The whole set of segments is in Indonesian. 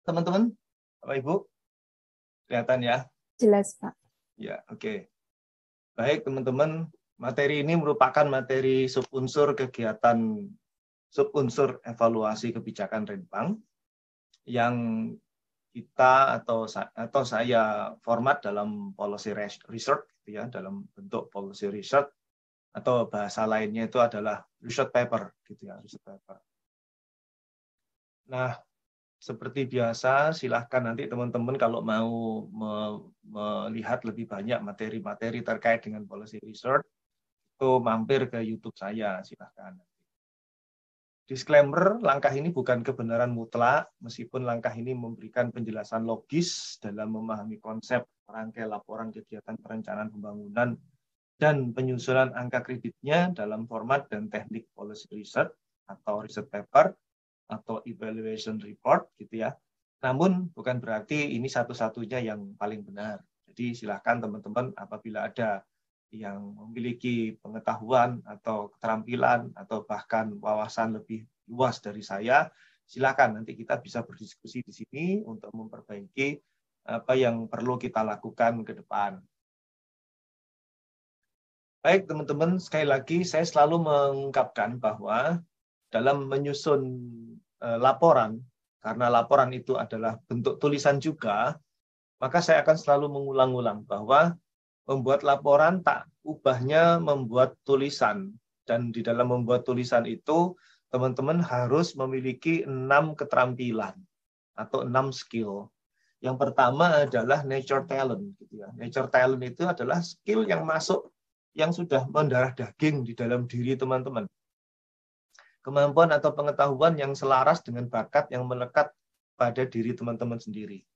teman-teman? Bapak Ibu? Kelihatan ya? Jelas, Pak. Ya, oke. Baik, teman-teman. Materi ini merupakan materi subunsur kegiatan subunsur evaluasi kebijakan Renpang yang kita atau saya format dalam policy research, gitu ya, dalam bentuk policy research atau bahasa lainnya itu adalah research paper, gitu ya, research paper. Nah, seperti biasa, silahkan nanti teman-teman kalau mau melihat lebih banyak materi-materi terkait dengan policy research, itu mampir ke YouTube saya, silahkan. Disclaimer, langkah ini bukan kebenaran mutlak, meskipun langkah ini memberikan penjelasan logis dalam memahami konsep rangkai laporan kegiatan perencanaan pembangunan dan penyusunan angka kreditnya dalam format dan teknik policy research atau research paper atau evaluation report, gitu ya. Namun bukan berarti ini satu-satunya yang paling benar. Jadi silahkan teman-teman apabila ada yang memiliki pengetahuan atau keterampilan atau bahkan wawasan lebih luas dari saya, silakan nanti kita bisa berdiskusi di sini untuk memperbaiki apa yang perlu kita lakukan ke depan. Baik teman-teman, sekali lagi saya selalu mengungkapkan bahwa dalam menyusun laporan, karena laporan itu adalah bentuk tulisan juga, maka saya akan selalu mengulang-ulang bahwa membuat laporan tak ubahnya membuat tulisan. Dan di dalam membuat tulisan itu, teman-teman harus memiliki 6 keterampilan atau 6 skill. Yang pertama adalah nature talent. Gitu ya. Nature talent itu adalah skill yang masuk, yang sudah mendarah daging di dalam diri teman-teman. Kemampuan atau pengetahuan yang selaras dengan bakat yang melekat pada diri teman-teman sendiri.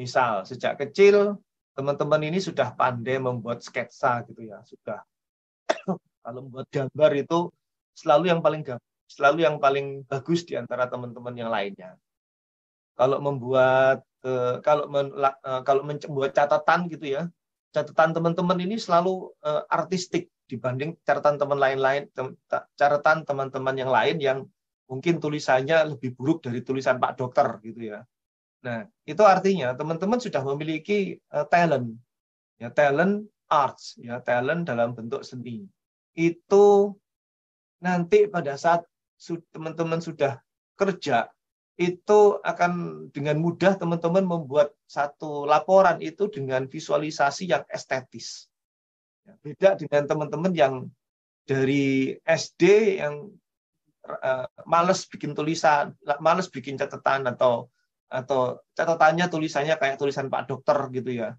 Misal, sejak kecil, teman-teman ini sudah pandai membuat sketsa gitu ya, sudah. Kalau membuat gambar itu selalu yang paling bagus di antara teman-teman yang lainnya. Kalau membuat kalau membuat catatan gitu ya, catatan teman-teman ini selalu artistik dibanding catatan teman-teman yang lain yang mungkin tulisannya lebih buruk dari tulisan Pak Dokter gitu ya. Nah, itu artinya teman-teman sudah memiliki talent, ya talent arts, ya talent dalam bentuk seni. Itu nanti pada saat teman-teman sudah kerja, itu akan dengan mudah teman-teman membuat satu laporan itu dengan visualisasi yang estetis. Beda dengan teman-teman yang dari SD yang males bikin tulisan, males bikin catatan atau catatannya tulisannya kayak tulisan Pak Dokter gitu ya.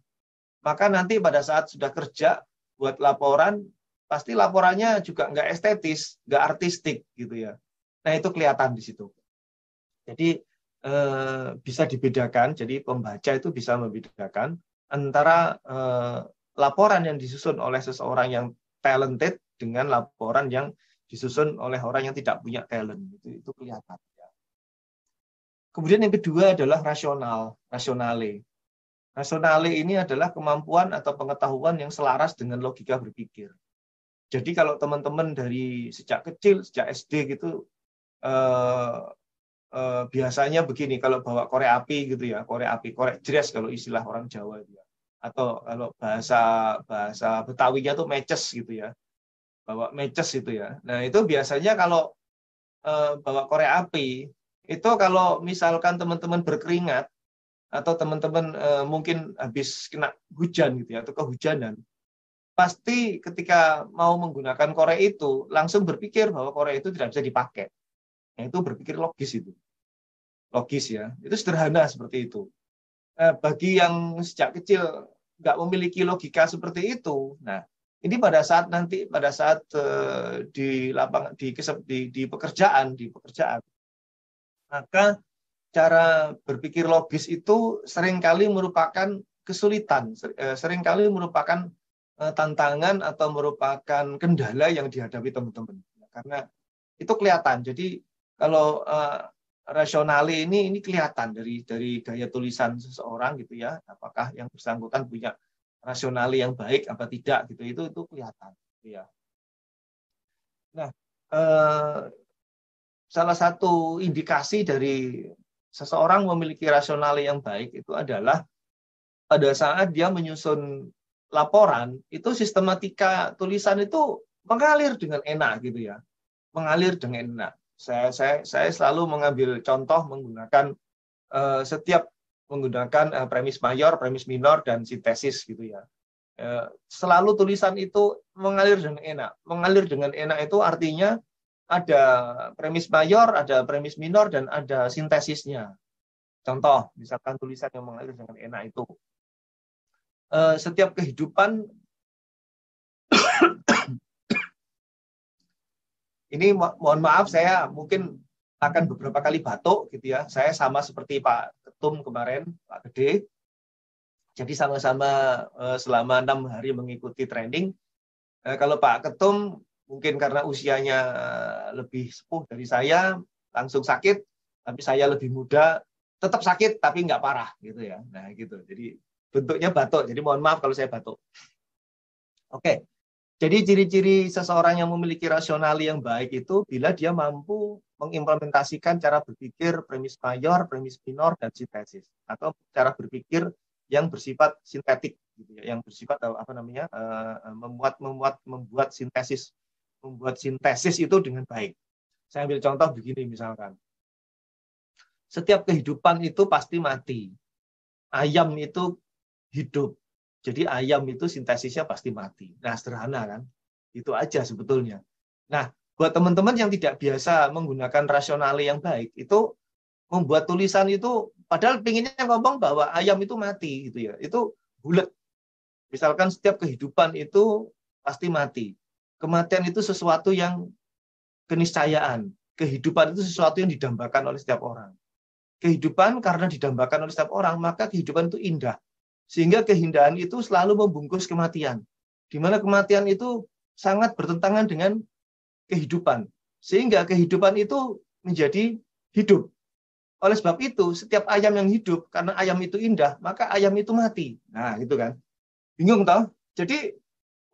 Maka nanti pada saat sudah kerja buat laporan, pasti laporannya juga nggak estetis, nggak artistik gitu ya. Nah itu kelihatan di situ. Jadi bisa dibedakan, jadi pembaca itu bisa membedakan antara laporan yang disusun oleh seseorang yang talented dengan laporan yang disusun oleh orang yang tidak punya talent. Itu kelihatan. Kemudian yang kedua adalah rasionale. Rasionale ini adalah kemampuan atau pengetahuan yang selaras dengan logika berpikir. Jadi kalau teman-teman dari sejak kecil, sejak SD gitu, biasanya begini, kalau bawa korek api gitu ya, korek jres kalau istilah orang Jawa itu ya. Atau kalau bahasa Betawinya tuh meces gitu ya. Bawa meces itu ya. Nah, itu biasanya kalau bawa korek api, itu kalau misalkan teman-teman berkeringat atau teman-teman mungkin habis kena hujan gitu ya, atau kehujanan, pasti ketika mau menggunakan korek itu langsung berpikir bahwa korek itu tidak bisa dipakai. Nah, itu berpikir logis itu. Logis ya. Itu sederhana seperti itu. Bagi yang sejak kecil nggak memiliki logika seperti itu, nah ini pada saat di lapangan di pekerjaan, maka cara berpikir logis itu seringkali merupakan kesulitan, seringkali merupakan tantangan atau merupakan kendala yang dihadapi teman-teman. Karena itu kelihatan. Jadi kalau rasionale ini kelihatan dari gaya tulisan seseorang gitu ya, apakah yang bersangkutan punya rasionale yang baik apa tidak gitu, itu kelihatan gitu ya. Nah, salah satu indikasi dari seseorang memiliki rasionali yang baik itu adalah pada saat dia menyusun laporan, itu sistematika tulisan itu mengalir dengan enak gitu ya. Mengalir dengan enak. Saya selalu mengambil contoh menggunakan setiap menggunakan premis mayor, premis minor, dan sintesis gitu ya. Selalu tulisan itu mengalir dengan enak. Mengalir dengan enak itu artinya ada premis mayor, ada premis minor, dan ada sintesisnya. Contoh, misalkan tulisan yang mengalir dengan enak itu. Setiap kehidupan, ini mohon maaf saya mungkin akan beberapa kali batuk gitu ya. Saya sama seperti Pak Ketum kemarin, Pak Gede. Jadi sama-sama selama 6 hari mengikuti training. Kalau Pak Ketum mungkin karena usianya lebih sepuh dari saya, langsung sakit. Tapi saya lebih muda, tetap sakit tapi nggak parah gitu ya. Nah gitu. Jadi bentuknya batuk. Jadi mohon maaf kalau saya batuk. Oke. Jadi ciri-ciri seseorang yang memiliki rasionali yang baik itu bila dia mampu mengimplementasikan cara berpikir premis mayor, premis minor, dan sintesis, atau cara berpikir yang bersifat sintetik, gitu ya, yang bersifat apa namanya membuat sintesis itu dengan baik. Saya ambil contoh begini misalkan, setiap kehidupan itu pasti mati, ayam itu hidup. Jadi ayam itu sintesisnya pasti mati. Nah, sederhana kan? Itu aja sebetulnya. Nah, buat teman-teman yang tidak biasa menggunakan rasionali yang baik, itu membuat tulisan itu, padahal pinginnya ngomong bahwa ayam itu mati, gitu ya. Itu bulat. Misalkan setiap kehidupan itu pasti mati. Kematian itu sesuatu yang keniscayaan. Kehidupan itu sesuatu yang didambakan oleh setiap orang. Kehidupan karena didambakan oleh setiap orang, maka kehidupan itu indah. Sehingga keindahan itu selalu membungkus kematian. Di mana kematian itu sangat bertentangan dengan kehidupan. Sehingga kehidupan itu menjadi hidup. Oleh sebab itu, setiap ayam yang hidup, karena ayam itu indah, maka ayam itu mati. Nah, gitu kan. Bingung toh? Jadi,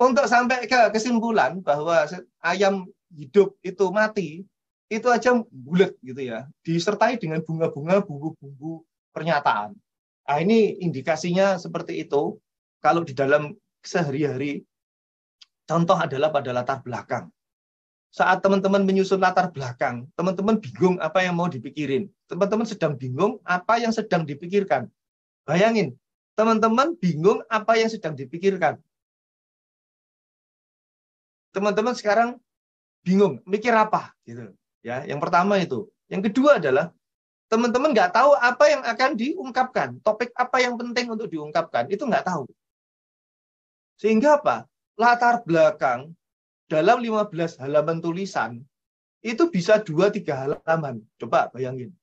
untuk sampai ke kesimpulan bahwa ayam hidup itu mati, itu aja bulat gitu ya. Disertai dengan bunga-bunga, bumbu-bumbu pernyataan. Nah, ini indikasinya seperti itu. Kalau di dalam sehari-hari, contoh adalah pada latar belakang. Saat teman-teman menyusun latar belakang, teman-teman bingung apa yang mau dipikirin. Teman-teman sedang bingung apa yang sedang dipikirkan. Bayangin, teman-teman bingung apa yang sedang dipikirkan. Teman-teman sekarang bingung, mikir apa? Gitu. Ya, yang pertama itu. Yang kedua adalah teman-teman nggak tahu apa yang akan diungkapkan, topik apa yang penting untuk diungkapkan, itu nggak tahu. Sehingga apa? Latar belakang dalam 15 halaman tulisan, itu bisa 2-3 halaman. Coba bayangin.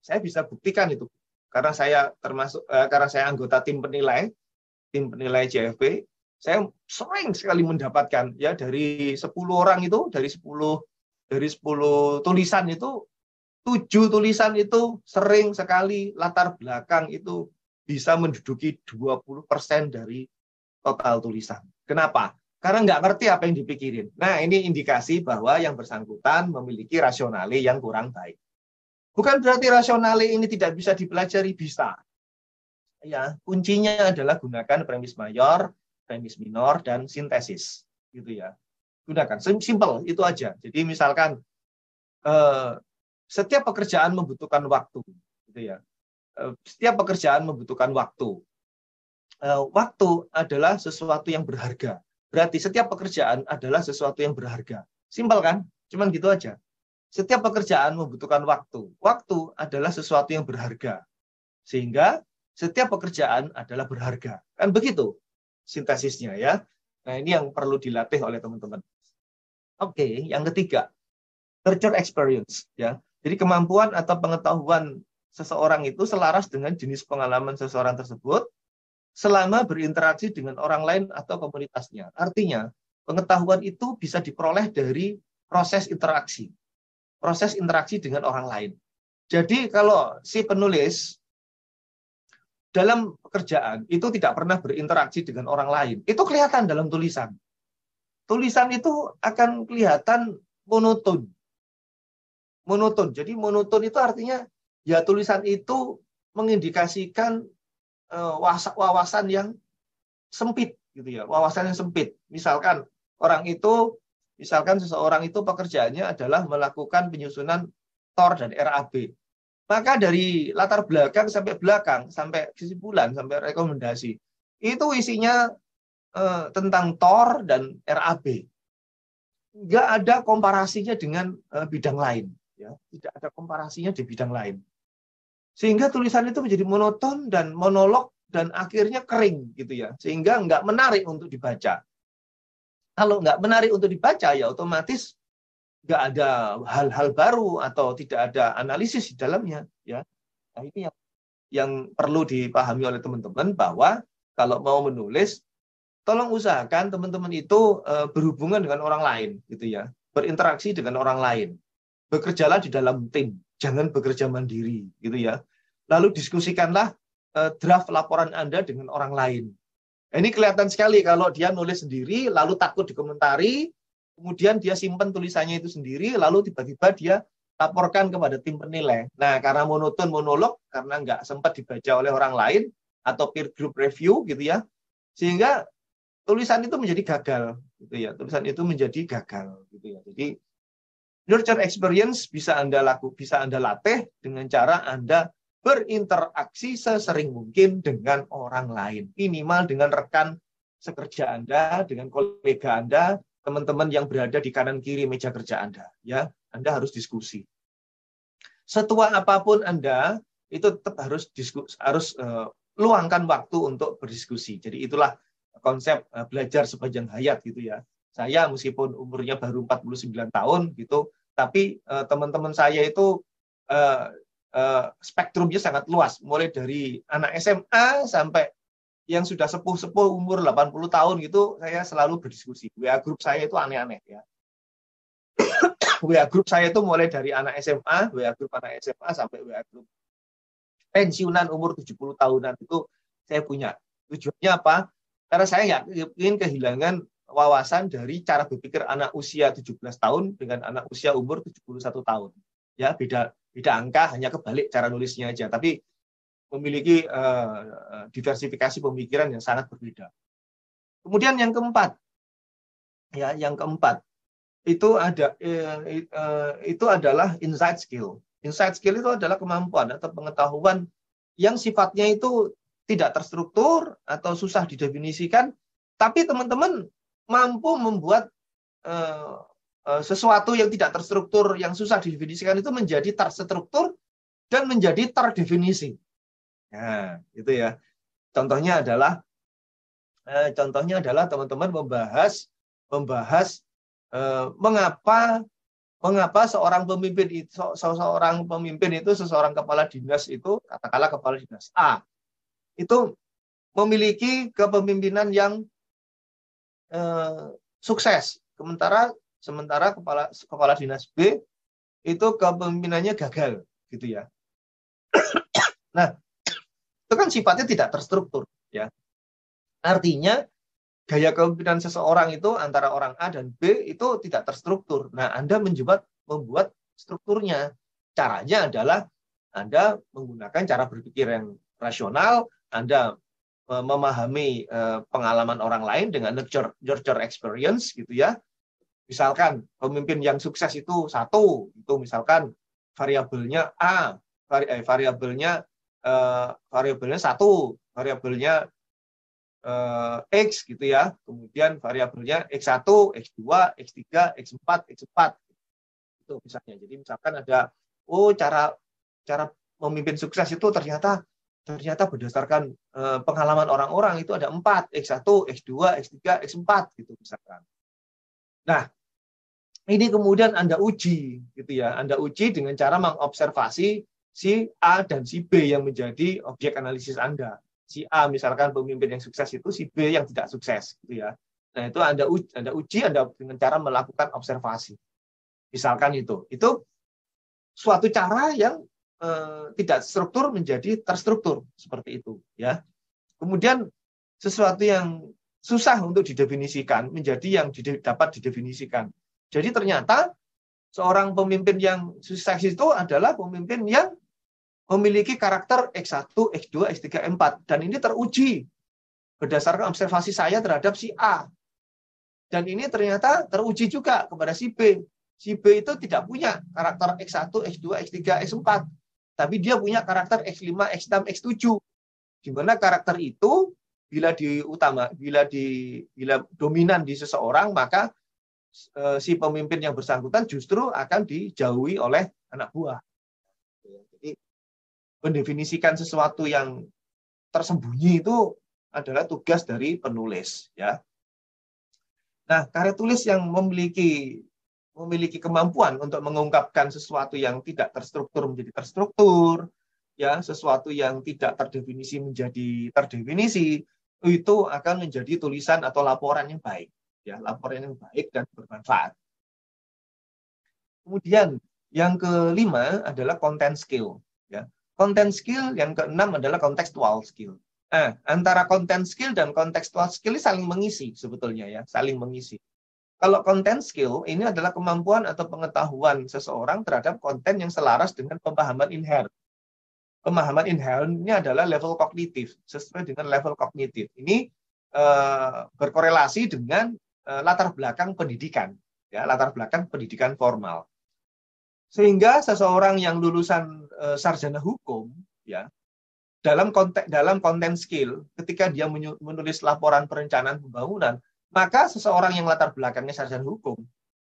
Saya bisa buktikan itu. Karena saya karena saya anggota tim penilai JFP, saya sering sekali mendapatkan ya dari 10 orang itu, dari 10 tulisan itu, 7 tulisan itu sering sekali latar belakang itu bisa menduduki 20% dari total tulisan. Kenapa? Karena nggak ngerti apa yang dipikirin. Nah, ini indikasi bahwa yang bersangkutan memiliki rasionali yang kurang baik. Bukan berarti rasionali ini tidak bisa dipelajari, bisa. Ya, kuncinya adalah gunakan premis mayor, premis minor, dan sintesis. Gitu ya. Gunakan, simple, itu aja. Jadi misalkan setiap pekerjaan membutuhkan waktu, gitu ya. Setiap pekerjaan membutuhkan waktu. Waktu adalah sesuatu yang berharga. Berarti setiap pekerjaan adalah sesuatu yang berharga. Simpel kan? Cuman gitu aja. Setiap pekerjaan membutuhkan waktu. Waktu adalah sesuatu yang berharga. Sehingga setiap pekerjaan adalah berharga. Kan begitu sintesisnya ya. Nah, ini yang perlu dilatih oleh teman-teman. Oke, yang ketiga, nurture experience ya. Jadi kemampuan atau pengetahuan seseorang itu selaras dengan jenis pengalaman seseorang tersebut selama berinteraksi dengan orang lain atau komunitasnya. Artinya, pengetahuan itu bisa diperoleh dari proses interaksi. Proses interaksi dengan orang lain. Jadi kalau si penulis dalam pekerjaan itu tidak pernah berinteraksi dengan orang lain, itu kelihatan dalam tulisan. Tulisan itu akan kelihatan monoton. Monoton. Jadi monoton itu artinya ya tulisan itu mengindikasikan wawasan yang sempit gitu ya, wawasan yang sempit. Misalkan seseorang itu pekerjaannya adalah melakukan penyusunan TOR dan RAB. Maka dari latar belakang, sampai kesimpulan, sampai rekomendasi, itu isinya tentang TOR dan RAB. Nggak ada komparasinya dengan bidang lain. Ya. Tidak ada komparasinya di bidang lain. Sehingga tulisan itu menjadi monoton dan monolog dan akhirnya kering gitu ya. Sehingga nggak menarik untuk dibaca. Kalau nggak menarik untuk dibaca, ya otomatis nggak ada hal-hal baru atau tidak ada analisis di dalamnya. Ya. Nah, ini yang perlu dipahami oleh teman-teman, bahwa kalau mau menulis, tolong usahakan teman-teman itu berhubungan dengan orang lain, gitu ya, berinteraksi dengan orang lain, bekerjalah di dalam tim, jangan bekerja mandiri, gitu ya. Lalu diskusikanlah draft laporan Anda dengan orang lain. Nah, ini kelihatan sekali kalau dia nulis sendiri, lalu takut dikomentari, kemudian dia simpan tulisannya itu sendiri, lalu tiba-tiba dia laporkan kepada tim penilai. Nah, karena monoton monolog, karena nggak sempat dibaca oleh orang lain atau peer group review, gitu ya, sehingga tulisan itu menjadi gagal, gitu ya. Tulisan itu menjadi gagal, gitu ya. Jadi nurture experience bisa Anda latih dengan cara Anda berinteraksi sesering mungkin dengan orang lain, minimal dengan rekan sekerja Anda, dengan kolega Anda, teman-teman yang berada di kanan kiri meja kerja Anda, ya. Anda harus diskusi. Setua apapun Anda, itu tetap harus luangkan waktu untuk berdiskusi. Jadi itulah konsep belajar sepanjang hayat, gitu ya. Saya meskipun umurnya baru 49 tahun gitu, tapi teman-teman saya itu spektrumnya sangat luas, mulai dari anak SMA sampai yang sudah sepuh-sepuh umur 80 tahun gitu, saya selalu berdiskusi. WA grup saya itu aneh-aneh ya. WA grup saya itu mulai dari anak SMA, WA grup anak SMA sampai WA grup pensiunan umur 70 tahunan itu saya punya. Tujuannya apa? Karena saya ingin kehilangan wawasan dari cara berpikir anak usia 17 tahun dengan anak usia umur 71 tahun. Ya, beda angka, hanya kebalik cara nulisnya aja, tapi memiliki diversifikasi pemikiran yang sangat berbeda. Kemudian yang keempat, itu adalah insight skill. Insight skill itu adalah kemampuan atau pengetahuan yang sifatnya itu tidak terstruktur atau susah didefinisikan, tapi teman-teman mampu membuat sesuatu yang tidak terstruktur, yang susah didefinisikan itu menjadi terstruktur dan menjadi terdefinisi. Nah, itu ya. Contohnya adalah teman-teman membahas mengapa seseorang kepala dinas itu, katakanlah kepala dinas A, itu memiliki kepemimpinan yang sukses, sementara kepala dinas B itu kepemimpinannya gagal, gitu ya. Nah, itu kan sifatnya tidak terstruktur, ya. Artinya gaya kepemimpinan seseorang itu antara orang A dan B itu tidak terstruktur. Nah, Anda membuat strukturnya. Caranya adalah Anda menggunakan cara berpikir yang rasional, Anda memahami pengalaman orang lain dengan nurture experience, gitu ya. Misalkan pemimpin yang sukses itu satu, itu misalkan variabelnya A, variabelnya satu, variabelnya X, gitu ya. Kemudian variabelnya X1, X2, X3, X4, X4. Itu misalnya. Jadi misalkan ada cara memimpin sukses itu ternyata berdasarkan pengalaman orang-orang itu ada 4, X1, X2, X3, X4 gitu misalkan. Nah, ini kemudian Anda uji, gitu ya. Anda uji dengan cara mengobservasi si A dan si B yang menjadi objek analisis Anda. Si A misalkan pemimpin yang sukses itu, si B yang tidak sukses, gitu ya. Nah, itu Anda uji dengan cara melakukan observasi. Misalkan itu suatu cara yang tidak struktur menjadi terstruktur, seperti itu, ya. Kemudian sesuatu yang susah untuk didefinisikan menjadi yang dapat didefinisikan. Jadi ternyata seorang pemimpin yang sukses itu adalah pemimpin yang memiliki karakter X1, X2, X3, X4. Dan ini teruji berdasarkan observasi saya terhadap si A. Dan ini ternyata teruji juga kepada si B. Si B itu tidak punya karakter X1, X2, X3, X4. Tapi dia punya karakter X5, X6, X7. Di mana karakter itu bila dominan di seseorang, maka si pemimpin yang bersangkutan justru akan dijauhi oleh anak buah. Jadi mendefinisikan sesuatu yang tersembunyi itu adalah tugas dari penulis, ya. Nah, karya tulis yang memiliki kemampuan untuk mengungkapkan sesuatu yang tidak terstruktur menjadi terstruktur, ya, sesuatu yang tidak terdefinisi menjadi terdefinisi, itu akan menjadi tulisan atau laporan yang baik, ya, laporan yang baik dan bermanfaat. Kemudian yang kelima adalah content skill, ya. Content skill yang keenam adalah contextual skill. Nah, antara content skill dan contextual skill ini saling mengisi sebetulnya, ya, saling mengisi. Kalau content skill ini adalah kemampuan atau pengetahuan seseorang terhadap konten yang selaras dengan pemahaman inherent. Pemahaman inherent ini adalah level kognitif, sesuai dengan level kognitif. Ini berkorelasi dengan latar belakang pendidikan, ya, latar belakang pendidikan formal. Sehingga seseorang yang lulusan sarjana hukum, ya, dalam konten skill, ketika dia menulis laporan perencanaan pembangunan, maka seseorang yang latar belakangnya sarjana hukum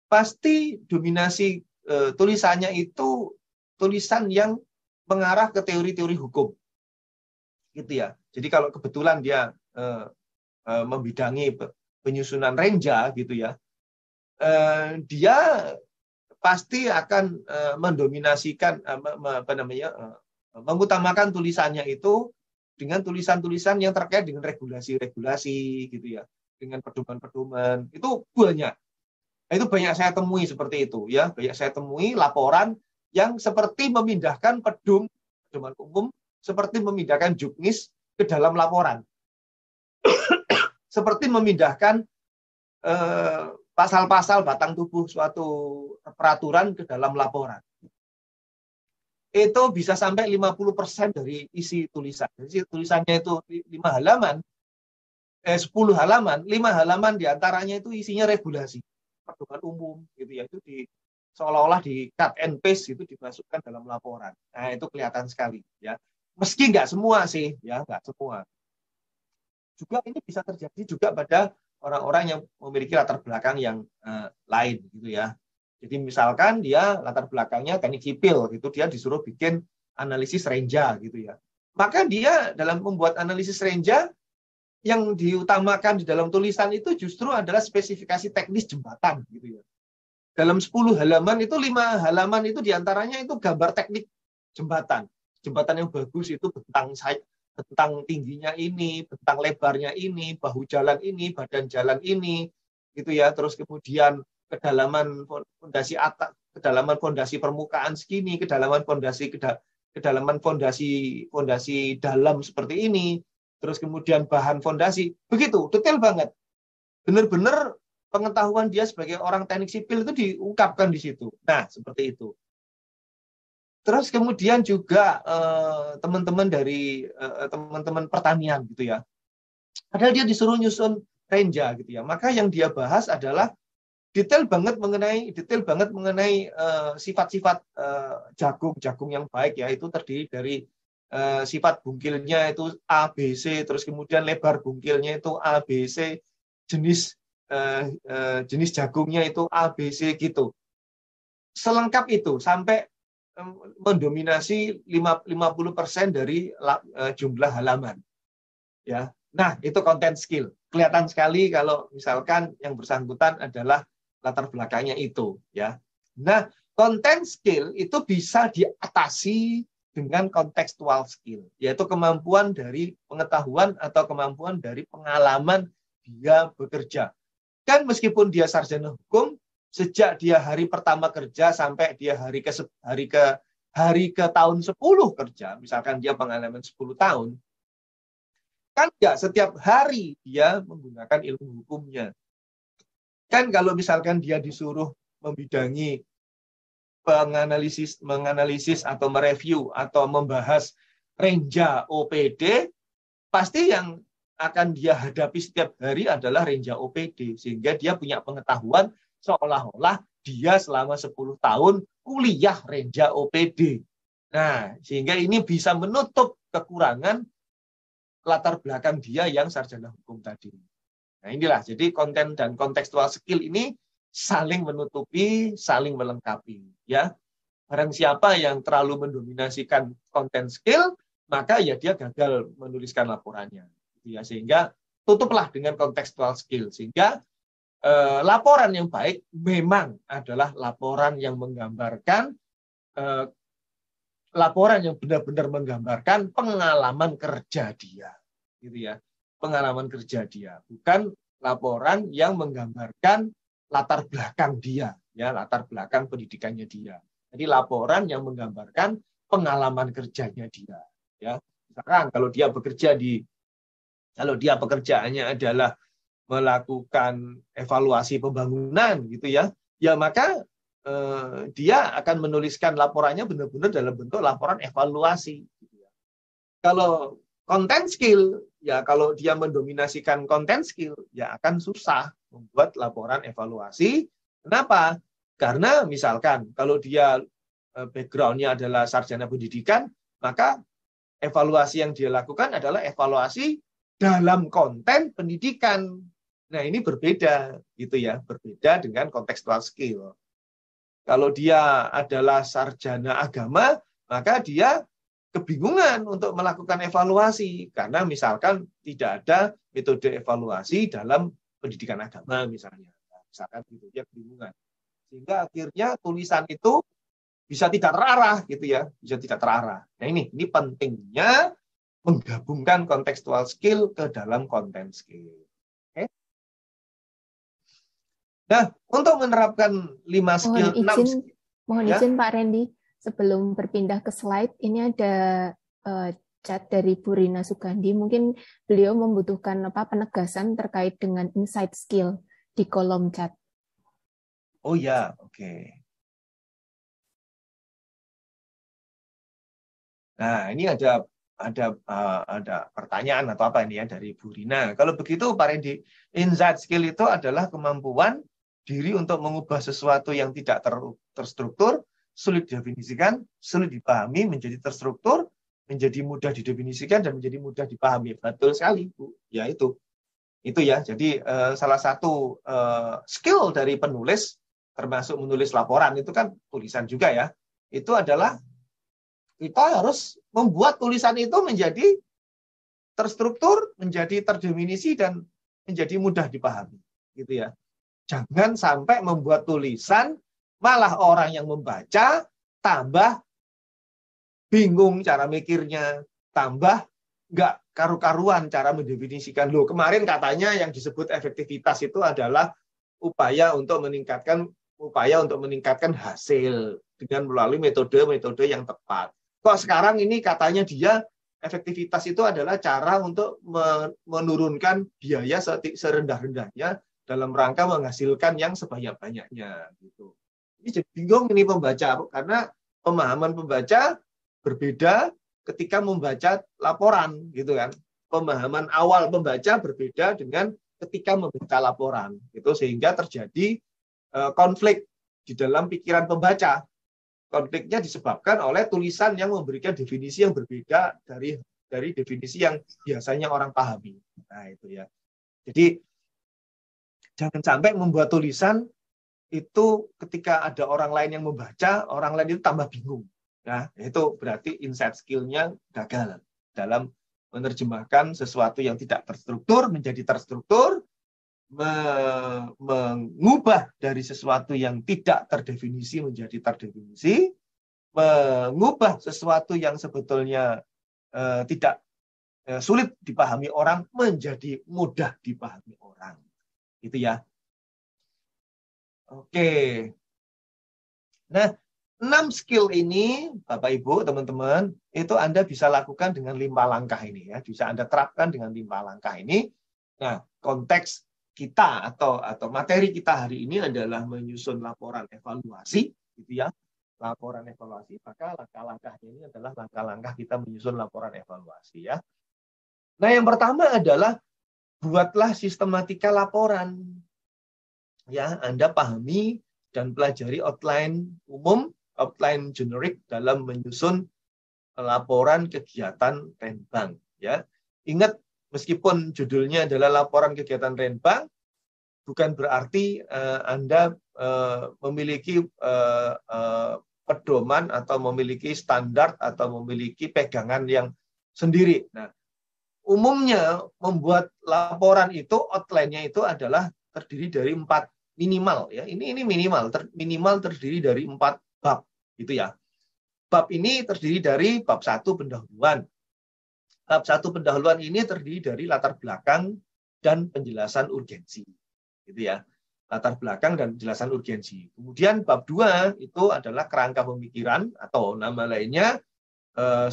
pasti dominasi tulisannya itu tulisan yang mengarah ke teori-teori hukum, gitu ya. Jadi kalau kebetulan dia membidangi penyusunan renja, gitu ya, dia pasti akan mendominasikan mengutamakan tulisannya itu dengan tulisan-tulisan yang terkait dengan regulasi-regulasi, gitu ya, dengan pedoman-pedoman. Itu banyak. Itu banyak saya temui seperti itu, ya. Banyak saya temui laporan yang seperti memindahkan pedoman umum, seperti memindahkan juknis ke dalam laporan. Seperti memindahkan pasal-pasal batang tubuh suatu peraturan ke dalam laporan. Itu bisa sampai 50% dari isi tulisan. Jadi tulisannya itu 5 halaman, 10 halaman, 5 halaman diantaranya itu isinya regulasi, pedoman umum, gitu ya. Itu seolah-olah di cut and paste itu dimasukkan dalam laporan. Nah, itu kelihatan sekali, ya. Meski nggak semua sih, ya, nggak semua. Juga ini bisa terjadi juga pada orang-orang yang memiliki latar belakang yang lain, gitu ya. Jadi misalkan dia latar belakangnya teknik sipil, gitu, dia disuruh bikin analisis renja, gitu ya. Maka dia dalam membuat analisis renja yang diutamakan di dalam tulisan itu justru adalah spesifikasi teknis jembatan, gitu ya. Dalam 10 halaman itu 5 halaman itu diantaranya itu gambar teknik jembatan. Jembatan yang bagus itu tentang tingginya ini, tentang lebarnya ini, bahu jalan ini, badan jalan ini, gitu ya. Terus kemudian kedalaman fondasi atas, kedalaman fondasi permukaan segini, kedalaman fondasi dalam seperti ini, terus kemudian bahan fondasi, begitu detail banget. Benar-benar pengetahuan dia sebagai orang teknik sipil itu diungkapkan di situ. Nah, seperti itu. Terus kemudian juga teman-teman dari teman-teman pertanian, gitu ya. Padahal dia disuruh nyusun renja, gitu ya. Maka yang dia bahas adalah detail banget mengenai sifat-sifat jagung yang baik, ya. Itu terdiri dari sifat bungkilnya itu A, B, C, terus kemudian lebar bungkilnya itu A, B, C, jenis jagungnya itu A, B, C, gitu. Selengkap itu sampai mendominasi 50% dari jumlah halaman, ya. Nah, itu content skill. Kelihatan sekali kalau misalkan yang bersangkutan adalah latar belakangnya itu, ya. Nah, content skill itu bisa diatasi dengan contextual skill, yaitu kemampuan dari pengetahuan atau kemampuan dari pengalaman dia bekerja. Kan meskipun dia sarjana hukum, sejak dia hari pertama kerja sampai dia hari ke tahun 10 kerja, misalkan dia pengalaman 10 tahun, kan nggak setiap hari dia menggunakan ilmu hukumnya. Kan kalau misalkan dia disuruh membidangi menganalisis atau mereview atau membahas renja OPD, pasti yang akan dia hadapi setiap hari adalah renja OPD. Sehingga dia punya pengetahuan seolah-olah dia selama 10 tahun kuliah renja OPD. Nah, sehingga ini bisa menutup kekurangan latar belakang dia yang sarjana hukum tadi. Nah, inilah, jadi konten dan kontekstual skill ini saling menutupi, saling melengkapi. Ya, barang siapa yang terlalu mendominasikan konten skill, maka ya dia gagal menuliskan laporannya. Ya, sehingga tutuplah dengan kontekstual skill. Sehingga laporan yang baik memang adalah laporan yang menggambarkan, laporan yang benar-benar menggambarkan pengalaman kerja dia. Gitu ya, pengalaman kerja dia. Bukan laporan yang menggambarkan latar belakang dia, ya, latar belakang pendidikannya dia. Jadi laporan yang menggambarkan pengalaman kerjanya dia, ya. Misalkan kalau dia pekerjaannya adalah melakukan evaluasi pembangunan gitu ya, ya maka dia akan menuliskan laporannya benar-benar dalam bentuk laporan evaluasi. Gitu ya. Kalau konten skill, ya kalau dia mendominasikan konten skill, ya akan susah membuat laporan evaluasi. Kenapa? Karena misalkan kalau dia background-nya adalah sarjana pendidikan, maka evaluasi yang dia lakukan adalah evaluasi dalam konten pendidikan. Nah, ini berbeda gitu ya, berbeda dengan kontekstual skill. Kalau dia adalah sarjana agama, maka dia kebingungan untuk melakukan evaluasi karena misalkan tidak ada metode evaluasi dalam pendidikan agama misalnya. Misalkan gitu, dia kebingungan. Sehingga akhirnya tulisan itu bisa tidak terarah gitu ya, bisa tidak terarah. Nah, ini pentingnya menggabungkan kontekstual skill ke dalam konten skill. Oke. Nah, untuk menerapkan 5 skill, 6 skill. Mohon izin Pak Randy, sebelum berpindah ke slide, ini ada chat dari Bu Rina Sugandi. Mungkin beliau membutuhkan penegasan terkait dengan insight skill di kolom chat. Oh ya, oke. Nah, ini ada pertanyaan atau apa ini ya dari Bu Rina. Kalau begitu Pak Randy, insight skill itu adalah kemampuan diri untuk mengubah sesuatu yang tidak terstruktur, sulit didefinisikan, sulit dipahami, menjadi terstruktur, menjadi mudah didefinisikan, dan menjadi mudah dipahami. Betul sekali, Bu. Ya, itu ya. Jadi salah satu skill dari penulis, termasuk menulis laporan, itu kan tulisan juga ya. Itu adalah kita harus membuat tulisan itu menjadi terstruktur, menjadi terdefinisi, dan menjadi mudah dipahami. Gitu ya. Jangan sampai membuat tulisan, malah orang yang membaca tambah bingung cara mikirnya, tambah nggak karu-karuan cara mendefinisikan. Loh, kemarin katanya yang disebut efektivitas itu adalah upaya untuk meningkatkan hasil dengan melalui metode-metode yang tepat. Kok sekarang ini katanya dia efektivitas itu adalah cara untuk menurunkan biaya serendah-rendahnya dalam rangka menghasilkan yang sebanyak-banyaknya gitu. Ini jadi bingung ini pembaca karena pemahaman pembaca berbeda ketika membaca laporan gitu kan. Pemahaman awal pembaca berbeda dengan ketika membaca laporan gitu, sehingga terjadi konflik di dalam pikiran pembaca. Konfliknya disebabkan oleh tulisan yang memberikan definisi yang berbeda dari definisi yang biasanya orang pahami. Nah, itu ya. Jadi jangan sampai membuat tulisan itu ketika ada orang lain yang membaca, orang lain itu tambah bingung. Nah, itu berarti insight skill-nya gagal dalam menerjemahkan sesuatu yang tidak terstruktur menjadi terstruktur, mengubah dari sesuatu yang tidak terdefinisi menjadi terdefinisi, mengubah sesuatu yang sebetulnya tidak sulit dipahami orang menjadi mudah dipahami orang. Gitu ya. Oke. Nah, 6 skill ini, Bapak Ibu, teman-teman, itu Anda bisa lakukan dengan 5 langkah ini ya. Bisa Anda terapkan dengan 5 langkah ini. Nah, konteks kita atau materi kita hari ini adalah menyusun laporan evaluasi, gitu ya. laporan evaluasi, maka langkah-langkahnya ini adalah langkah-langkah kita menyusun laporan evaluasi ya. Nah, yang pertama adalah buatlah sistematika laporan. Ya, Anda pahami dan pelajari outline umum, outline generik dalam menyusun laporan kegiatan Renbang ya. Ingat, meskipun judulnya adalah laporan kegiatan Renbang, bukan berarti Anda memiliki pedoman atau memiliki standar atau memiliki pegangan yang sendiri. Nah, umumnya membuat laporan itu outline-nya itu adalah terdiri dari 4 minimal ya. Ini minimal terdiri dari 4 bab gitu ya. Bab ini terdiri dari bab 1 pendahuluan. Bab 1 pendahuluan ini terdiri dari latar belakang dan penjelasan urgensi. Gitu ya. Latar belakang dan penjelasan urgensi. Kemudian bab 2 itu adalah kerangka pemikiran atau nama lainnya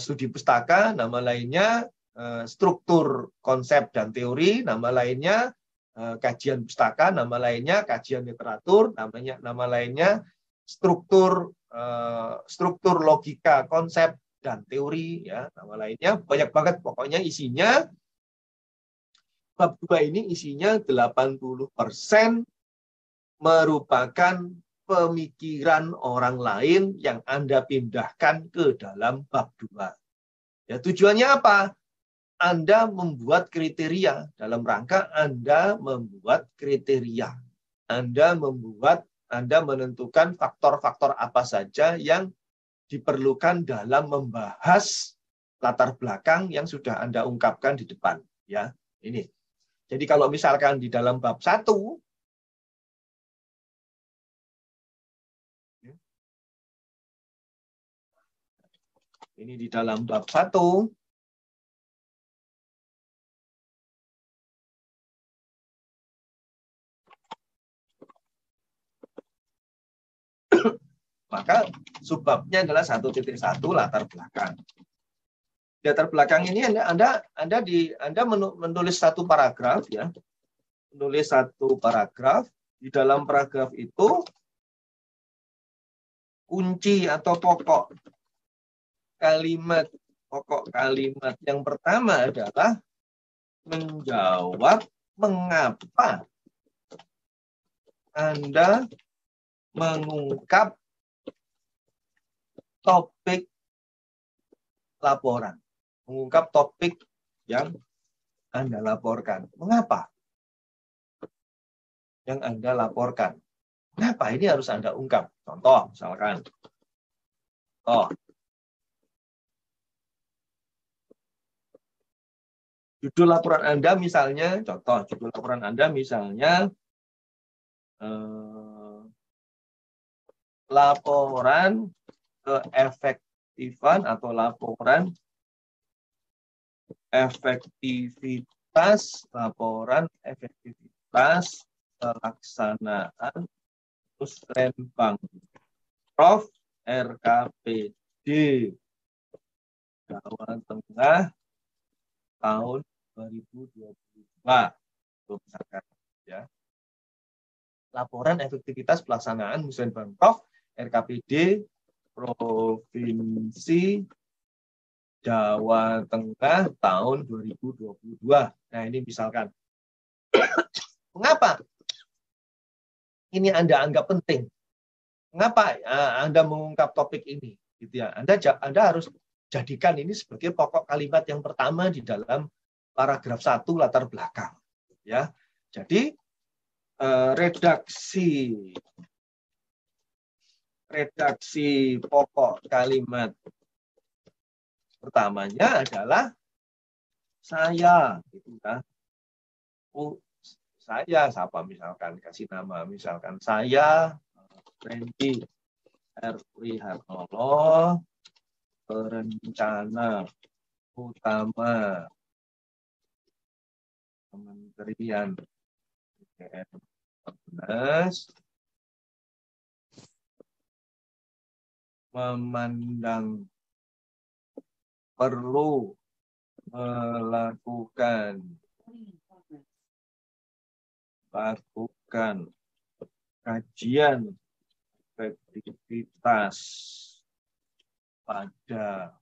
studi pustaka, nama lainnya struktur konsep dan teori, nama lainnya kajian pustaka, nama lainnya kajian literatur, nama lainnya struktur logika konsep dan teori ya, nama lainnya banyak banget pokoknya isinya. Bab 2 ini isinya 80% merupakan pemikiran orang lain yang Anda pindahkan ke dalam bab 2. Ya, tujuannya apa? Anda membuat kriteria dalam rangka Anda membuat kriteria. Anda menentukan faktor-faktor apa saja yang diperlukan dalam membahas latar belakang yang sudah Anda ungkapkan di depan. Ya, ini. Jadi kalau misalkan di dalam bab 1, ini di dalam bab 1, maka subbabnya adalah 1.1 latar belakang. Latar belakang ini Anda menulis satu paragraf ya. Menulis satu paragraf, di dalam paragraf itu kunci atau pokok kalimat yang pertama adalah menjawab mengapa Anda mengungkap topik laporan. Mengungkap topik yang Anda laporkan. Mengapa? Yang Anda laporkan. Kenapa ini harus Anda ungkap? Contoh, misalkan. Judul laporan Anda misalnya, judul laporan Anda misalnya, laporan keefektifan atau laporan efektivitas pelaksanaan Renbang Prof RKPD Jawa Tengah tahun 2022. Misalkan, ya. Laporan efektivitas pelaksanaan Musrenbang Prof RKPD Provinsi Jawa Tengah tahun 2022. Nah, ini misalkan. Mengapa ini Anda anggap penting? Mengapa Anda mengungkap topik ini? Gitu ya. Anda harus jadikan ini sebagai pokok kalimat yang pertama di dalam paragraf 1 latar belakang. Ya. Jadi redaksi pokok kalimat pertamanya adalah saya, gitu kan. Saya siapa misalkan, kasih nama misalkan saya Randy R. Prihartono, perencana utama Kementerian PNS, memandang perlu melakukan kajian efektivitas pada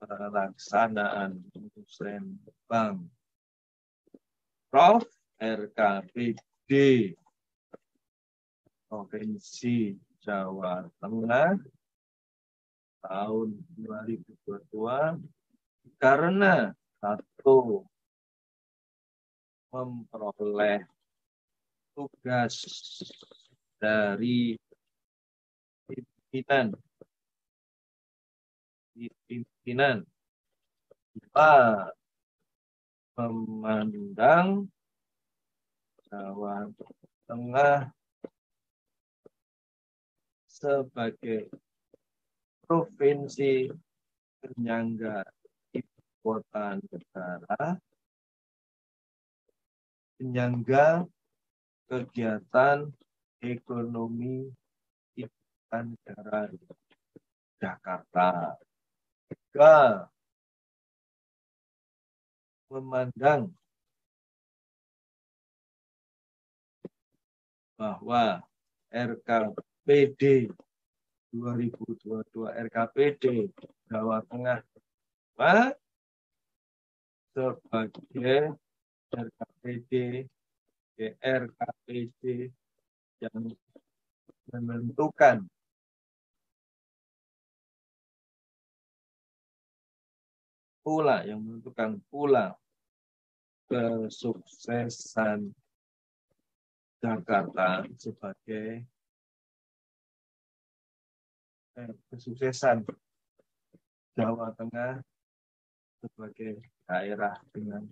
pelaksanaan musrenbang Prof RKPD Provinsi Jawa Tengah tahun 2022 karena satu, memperoleh tugas dari pimpinan dua, memandang Jawa Tengah sebagai provinsi penyangga ibu kota negara, penyangga kegiatan ekonomi ibu kota negara Jakarta. Tiga, memandang bahwa RKPD 2022 RKPD Jawa Tengah sebagai RKPD yang menentukan pula kesuksesan Jakarta sebagai kesuksesan Jawa Tengah sebagai daerah dengan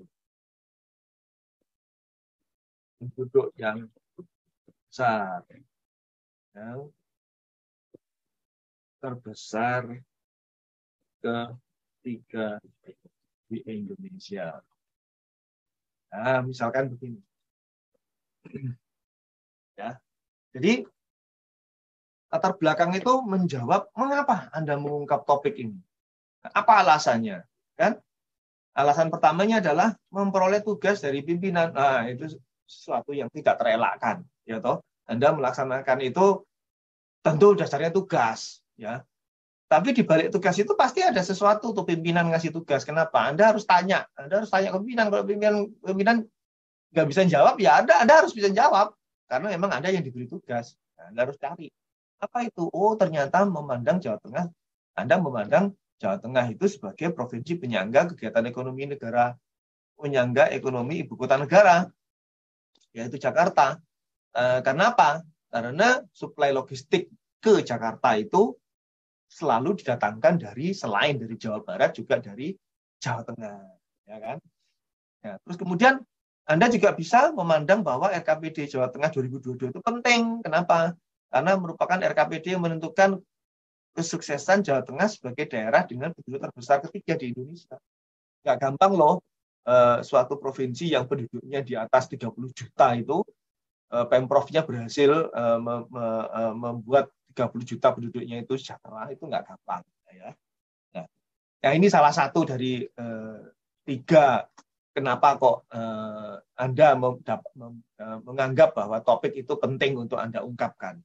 penduduk yang besar, yang terbesar ketiga di Indonesia. Nah, misalkan begini. Ya. Jadi latar belakang itu menjawab mengapa Anda mengungkap topik ini. Apa alasannya? Kan? Alasan pertamanya adalah memperoleh tugas dari pimpinan. Nah, itu sesuatu yang tidak terelakkan, ya toh. Anda melaksanakan itu tentu dasarnya tugas, ya. Tapi di balik tugas itu pasti ada sesuatu tuh pimpinan ngasih tugas. Kenapa? Anda harus tanya ke pimpinan. Kalau pimpinan nggak bisa jawab, ya Anda harus bisa jawab. Karena memang Anda yang diberi tugas. Nah, Anda harus cari. Apa itu? Oh, ternyata memandang Jawa Tengah. Anda memandang Jawa Tengah itu sebagai provinsi penyangga kegiatan ekonomi negara. Penyangga ekonomi ibu kota negara. Yaitu Jakarta. Karena apa? Karena suplai logistik ke Jakarta itu selalu didatangkan selain dari Jawa Barat juga dari Jawa Tengah, ya kan? Ya, terus kemudian Anda juga bisa memandang bahwa RKPD Jawa Tengah 2022 itu penting. Kenapa? Karena merupakan RKPD yang menentukan kesuksesan Jawa Tengah sebagai daerah dengan penduduk terbesar ketiga di Indonesia. Nggak gampang loh, suatu provinsi yang penduduknya di atas 30 juta itu, Pemprov-nya berhasil membuat 30 juta penduduknya itu sejahtera, itu nggak gampang. Ya. Nah, ini salah satu dari tiga kenapa kok Anda menganggap bahwa topik itu penting untuk Anda ungkapkan.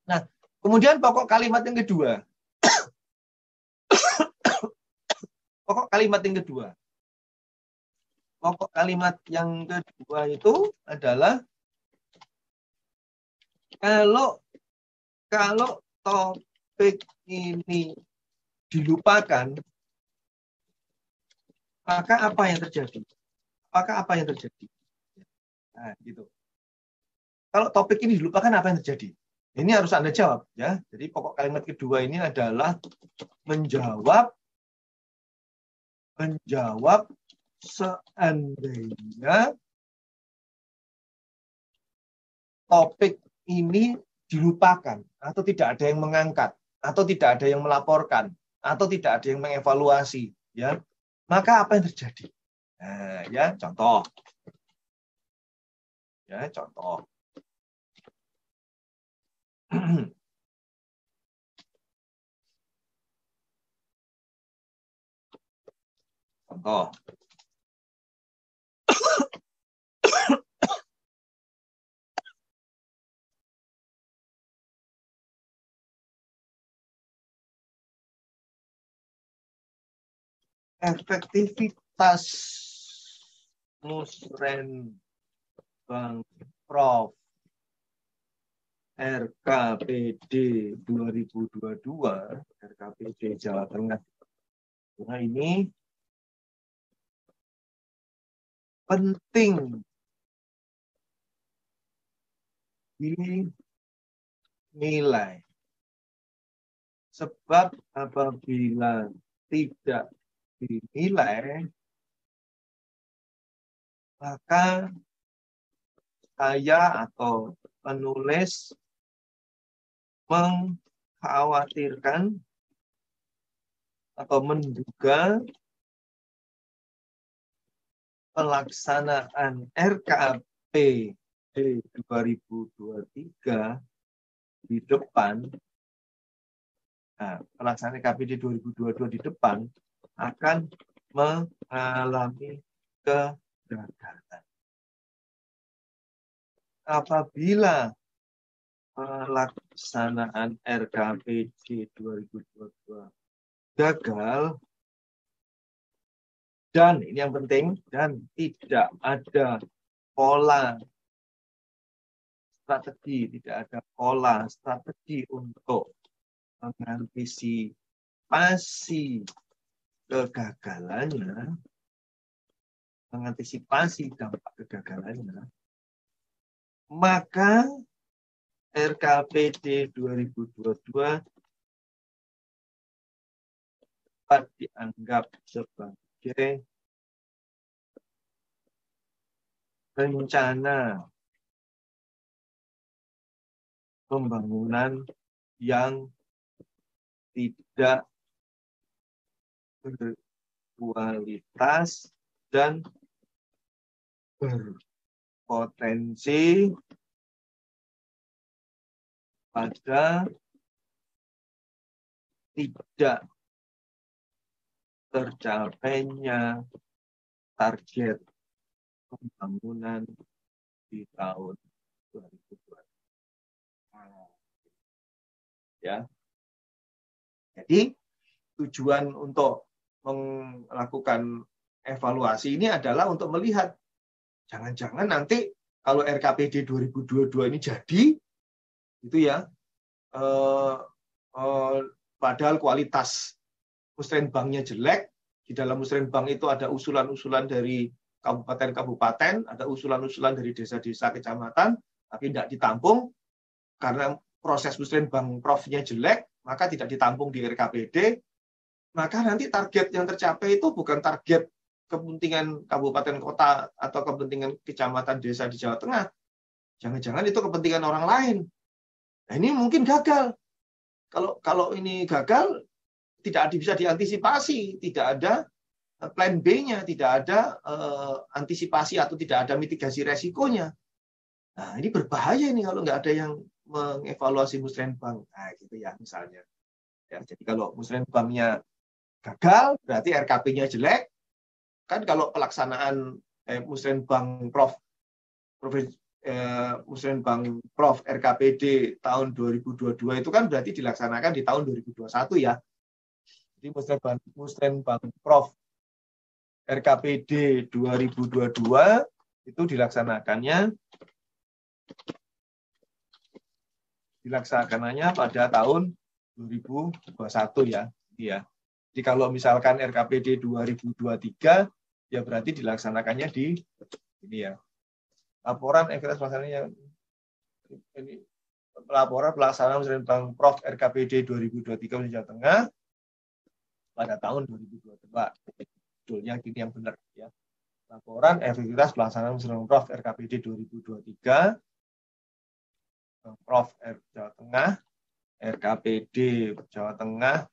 Nah, kemudian pokok kalimat yang kedua. Pokok kalimat yang kedua itu adalah kalau topik ini dilupakan, maka apa yang terjadi? Nah, gitu. Kalau topik ini dilupakan, apa yang terjadi? Ini harus Anda jawab, ya. Jadi pokok kalimat kedua ini adalah menjawab seandainya topik ini dilupakan atau tidak ada yang mengangkat atau tidak ada yang melaporkan atau tidak ada yang mengevaluasi, ya, maka apa yang terjadi? Nah, ya, contoh. Contoh. efektivitas Musrenbang Prof RKPD 2022, RKPD Jawa Tengah. Nah, ini penting dinilai. Sebab apabila tidak dinilai, maka saya atau penulis mengkhawatirkan atau menduga pelaksanaan RKPD 2023 di depan, pelaksanaan RKPD 2022 di depan akan mengalami kegagalan. Apabila pelaksanaan RKPD 2022 gagal, dan ini yang penting, dan tidak ada pola strategi, tidak ada pola strategi untuk mengantisipasi kegagalannya, mengantisipasi dampak kegagalannya, maka RKPD 2022 dapat dianggap sebagai rencana pembangunan yang tidak berkualitas dan berpotensi pada tidak tercapainya target pembangunan di tahun 2020. Ya. Jadi tujuan untuk melakukan evaluasi ini adalah untuk melihat jangan-jangan nanti kalau RKPD 2022 ini jadi itu ya padahal kualitas musrenbangnya jelek, di dalam musrenbang itu ada usulan-usulan dari kabupaten-kabupaten, ada usulan-usulan dari desa-desa kecamatan, tapi tidak ditampung karena proses musrenbang profnya jelek, maka tidak ditampung di RKPD, maka nanti target yang tercapai itu bukan target kepentingan kabupaten kota atau kepentingan kecamatan desa di Jawa Tengah. Jangan-jangan itu kepentingan orang lain. Nah, ini mungkin gagal. Kalau ini gagal, tidak bisa diantisipasi, tidak ada plan B-nya, tidak ada antisipasi atau tidak ada mitigasi resikonya. Nah, ini berbahaya ini kalau nggak ada yang mengevaluasi musrenbang. Nah, gitu ya misalnya. Ya, jadi kalau musrenbangnya gagal, berarti RKP-nya jelek. Kan kalau pelaksanaan musrenbang musrenbang Prof RKPD tahun 2022 itu kan berarti dilaksanakan di tahun 2021 ya. Jadi musrenbang Prof RKPD 2022 itu dilaksanakannya pada tahun 2021 ya. Iya. Jadi kalau misalkan RKPD 2023 ya berarti dilaksanakannya di ini ya. Laporan efektivitas pelaksanaannya ini laporan pelaksanaan musrenbang Prof RKPD 2023 di Jawa Tengah pada tahun 2022. Judulnya gini yang benar ya. Laporan efektivitas pelaksanaan musrenbang Prof RKPD 2023 Prof Jawa Tengah, RKPD Jawa Tengah.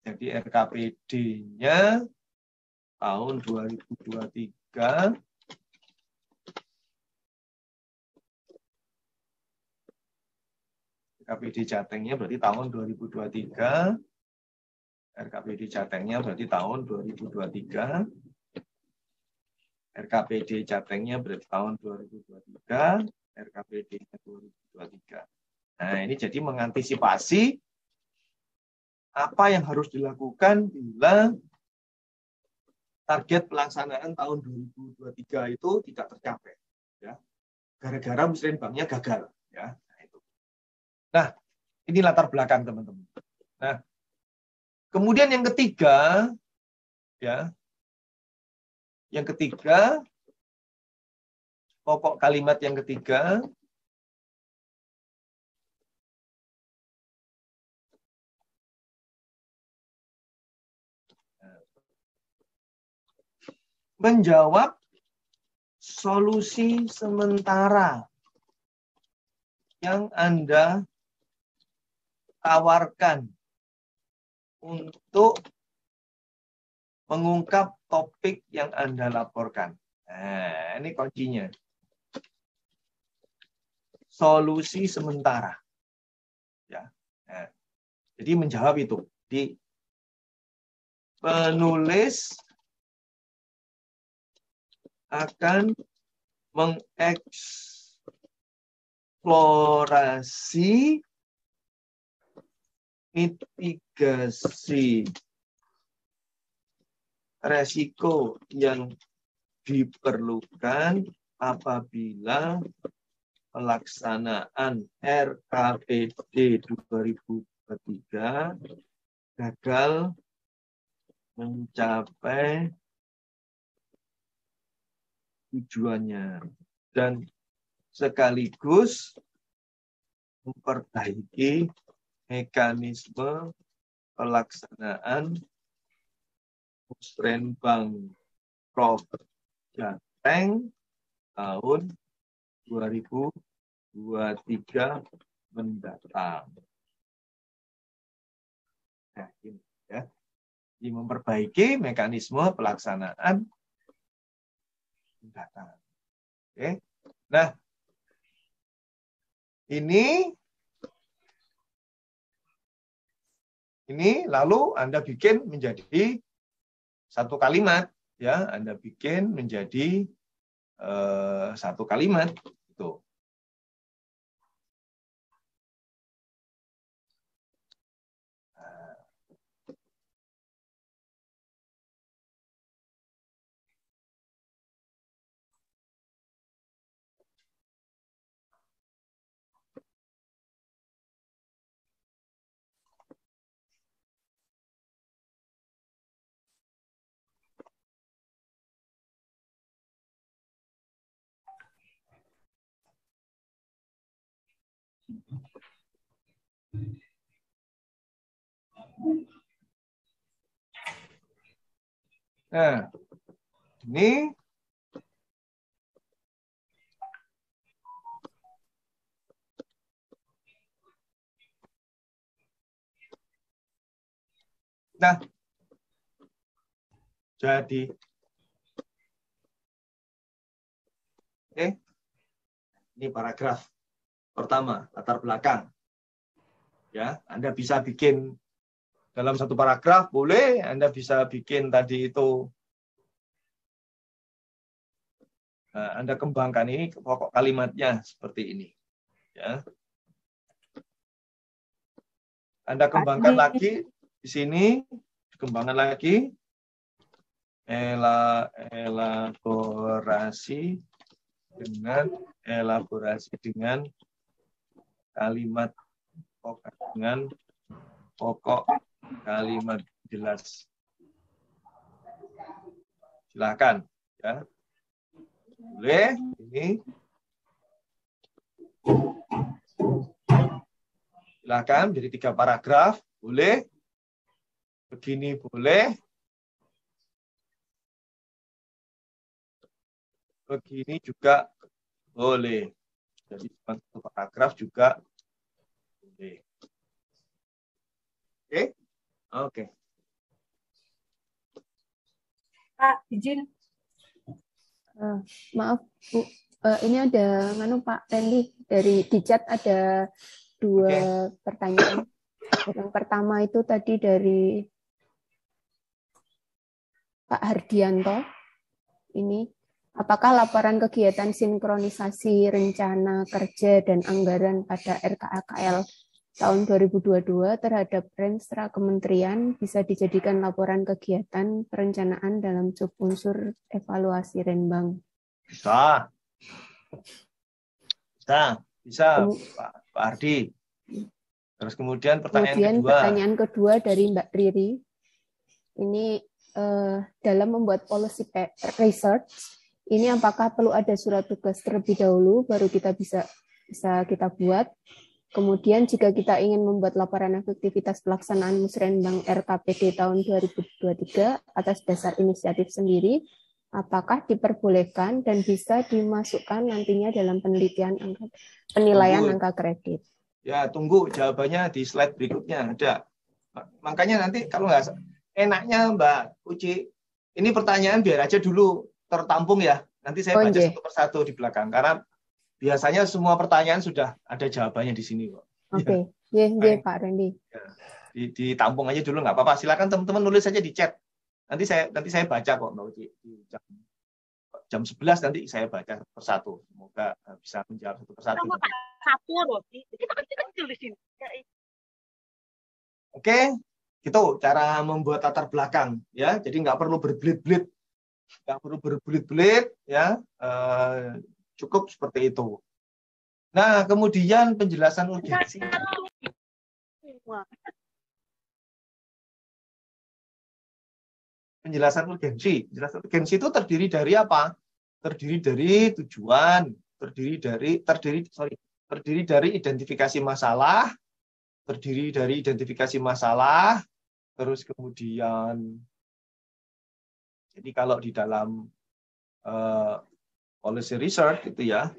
Jadi RKPD-nya tahun 2023 RKPD Jatengnya berarti tahun 2023. RKPD Jatengnya berarti tahun 2023. RKPD Jatengnya berarti tahun 2023. RKPD-nya 2023. Nah, ini jadi mengantisipasi apa yang harus dilakukan bila target pelaksanaan tahun 2023 itu tidak tercapai, ya, gara-gara musrenbangnya gagal, ya. Nah, ini latar belakang teman-teman. Nah, kemudian yang ketiga, ya, pokok kalimat yang ketiga, menjawab solusi sementara yang Anda tawarkan untuk mengungkap topik yang Anda laporkan. Nah, ini kuncinya. Solusi sementara. Ya. Nah, jadi menjawab itu. Di penulis akan mengeksplorasi mitigasi resiko yang diperlukan apabila pelaksanaan RKPD 2023 gagal mencapai tujuannya dan sekaligus memperbaiki mekanisme pelaksanaan musrenbang Prof. Jateng tahun 2023 mendatang. Nah, ini ya. Ini memperbaiki mekanisme pelaksanaan mendatang. Oke. Nah, ini lalu Anda bikin menjadi satu kalimat, ya. Anda bikin menjadi satu kalimat itu. Nah, ini jadi ini paragraf pertama, latar belakang. Ya, Anda bisa bikin dalam satu paragraf, boleh. Anda bisa bikin tadi itu, Anda kembangkan ini pokok kalimatnya seperti ini. Ya. Anda kembangkan lagi di sini, kembangkan lagi, elaborasi dengan kalimat dengan pokok kalimat jelas. Silakan, ya. Boleh ini. Silakan jadi 3 paragraf, boleh. Begini boleh. Begini juga boleh. Jadi 1 paragraf juga boleh. Oke? Oke. Pak, izin. Maaf, Bu. Ini ada Pak Randy dari di chat ada 2 pertanyaan. Yang pertama itu tadi dari Pak Hardianto. Ini, apakah laporan kegiatan sinkronisasi rencana kerja dan anggaran pada RKAKL tahun 2022 terhadap Renstra Kementerian bisa dijadikan laporan kegiatan perencanaan dalam sub unsur evaluasi Renbang. Bisa. Bisa, Pak Ardi. Terus kemudian pertanyaan kedua dari Mbak Riri. Ini dalam membuat policy research, ini apakah perlu ada surat tugas terlebih dahulu baru kita bisa kita buat. Kemudian jika kita ingin membuat laporan efektivitas pelaksanaan Musrenbang RKPD tahun 2023 atas dasar inisiatif sendiri, apakah diperbolehkan dan bisa dimasukkan nantinya dalam penilaian angka kredit? Ya, tunggu jawabannya di slide berikutnya ada. Makanya nanti kalau nggak enaknya Mbak Uci, ini pertanyaan biar aja dulu tertampung ya. Nanti saya baca satu persatu di belakang karena biasanya semua pertanyaan sudah ada jawabannya di sini kok. Oke, ya, Pak Randy. Ya, ditampung aja dulu nggak apa-apa. Silakan teman-teman nulis saja di chat. Nanti saya baca kok Mbak Uci. Jam 11 nanti saya baca persatu. Semoga bisa menjawab satu persatu. Oke, itu cara membuat latar belakang ya. Jadi nggak perlu berbelit-belit, ya. Cukup seperti itu. Nah, kemudian penjelasan urgensi. Penjelasan urgensi itu terdiri dari apa? Terdiri dari tujuan, terdiri dari identifikasi masalah, terus kemudian, jadi kalau di dalam policy research itu ya,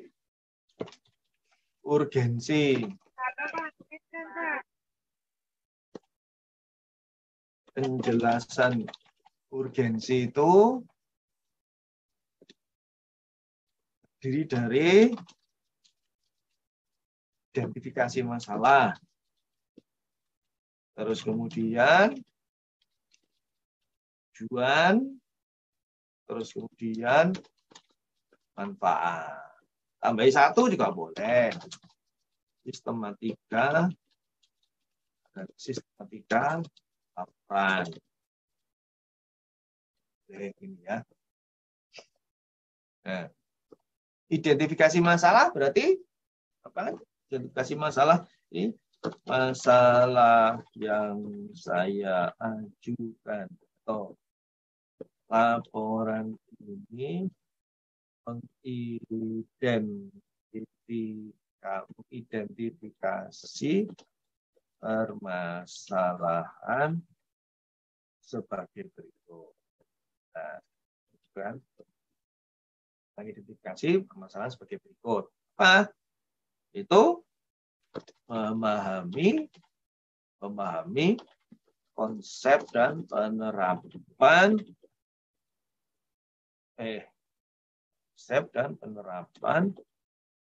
urgensi, penjelasan urgensi itu terdiri dari identifikasi masalah, terus kemudian tujuan, terus kemudian manfaat. Tambahin satu juga boleh. Sistematika laporan. Ini ya. Nah, identifikasi masalah berarti apa? Identifikasi masalah ini masalah yang saya ajukan atau laporan ini mengidentifikasi permasalahan sebagai berikut. Nah, kan? Mengidentifikasi permasalahan sebagai berikut. Apa? Itu memahami konsep dan penerapan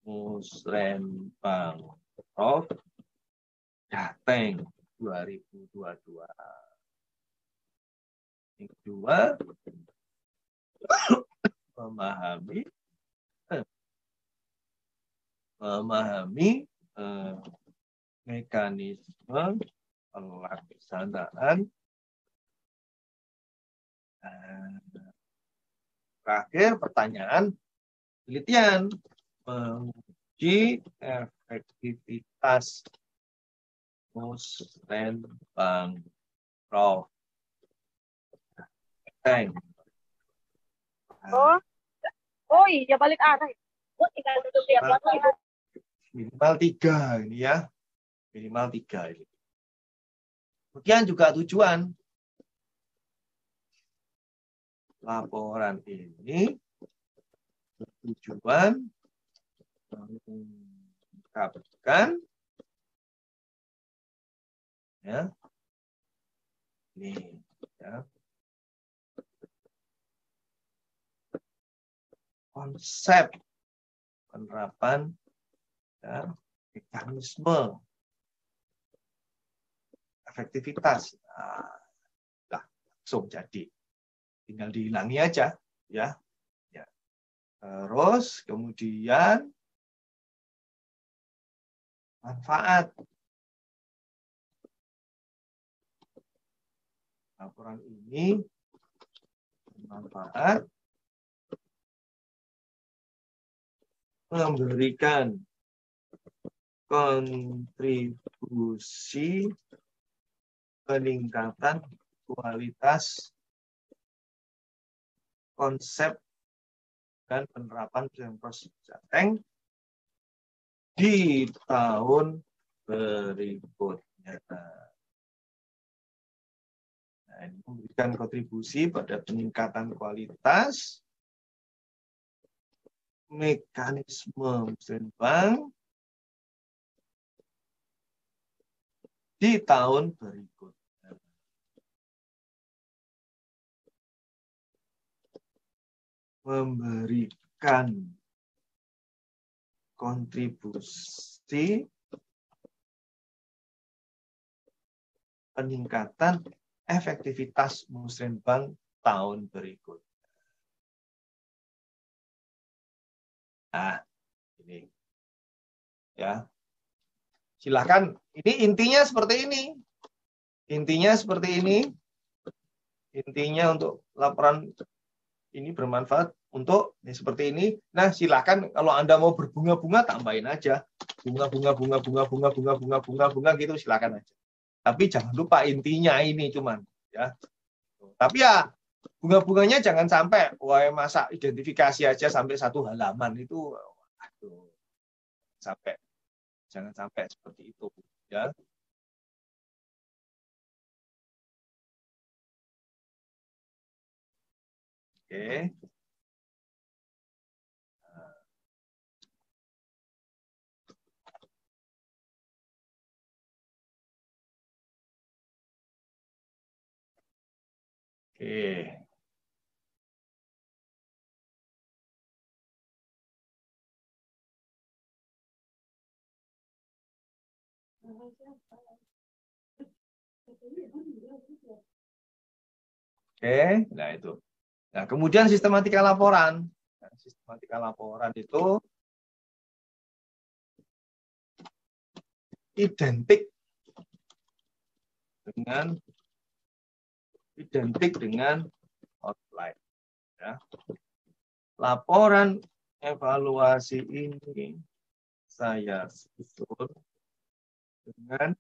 Musrenbang Prof Jateng 2022. Yang kedua, memahami mekanisme pelaksanaan. Terakhir pertanyaan penelitian menguji efektivitas Musrenbang Prof. Oh iya balik arah. Tinggal tutup ya. Minimal 3 ini ya. Minimal 3 ini. Kemudian juga tujuan. Laporan ini bertujuan mengungkapkan ya. Ini ya. Konsep penerapan dan mekanisme efektivitas. Nah, langsung jadi. Tinggal dihilangi aja ya. Terus kemudian manfaat. Laporan ini bermanfaat memberikan kontribusi peningkatan kualitas konsep dan penerapan proses Jateng di tahun berikutnya. Nah, ini memberikan kontribusi pada peningkatan kualitas mekanisme bank di tahun berikutnya. Memberikan kontribusi peningkatan efektivitas musrenbang tahun berikutnya. Nah, ini ya. Silakan. Ini intinya seperti ini. Intinya seperti ini. Intinya untuk laporan ini bermanfaat untuk seperti ini. Nah, silakan kalau Anda mau berbunga-bunga tambahin aja. Bunga gitu silakan aja. Tapi jangan lupa intinya ini cuman ya. Tapi ya bunga-bunganya jangan sampai masa identifikasi aja sampai 1 halaman itu aduh, jangan sampai seperti itu ya. Oke. Oke. Oke, nah itu. Nah, kemudian sistematika laporan. Nah, sistematika laporan itu identik dengan outline. Ya. Laporan evaluasi ini saya susun dengan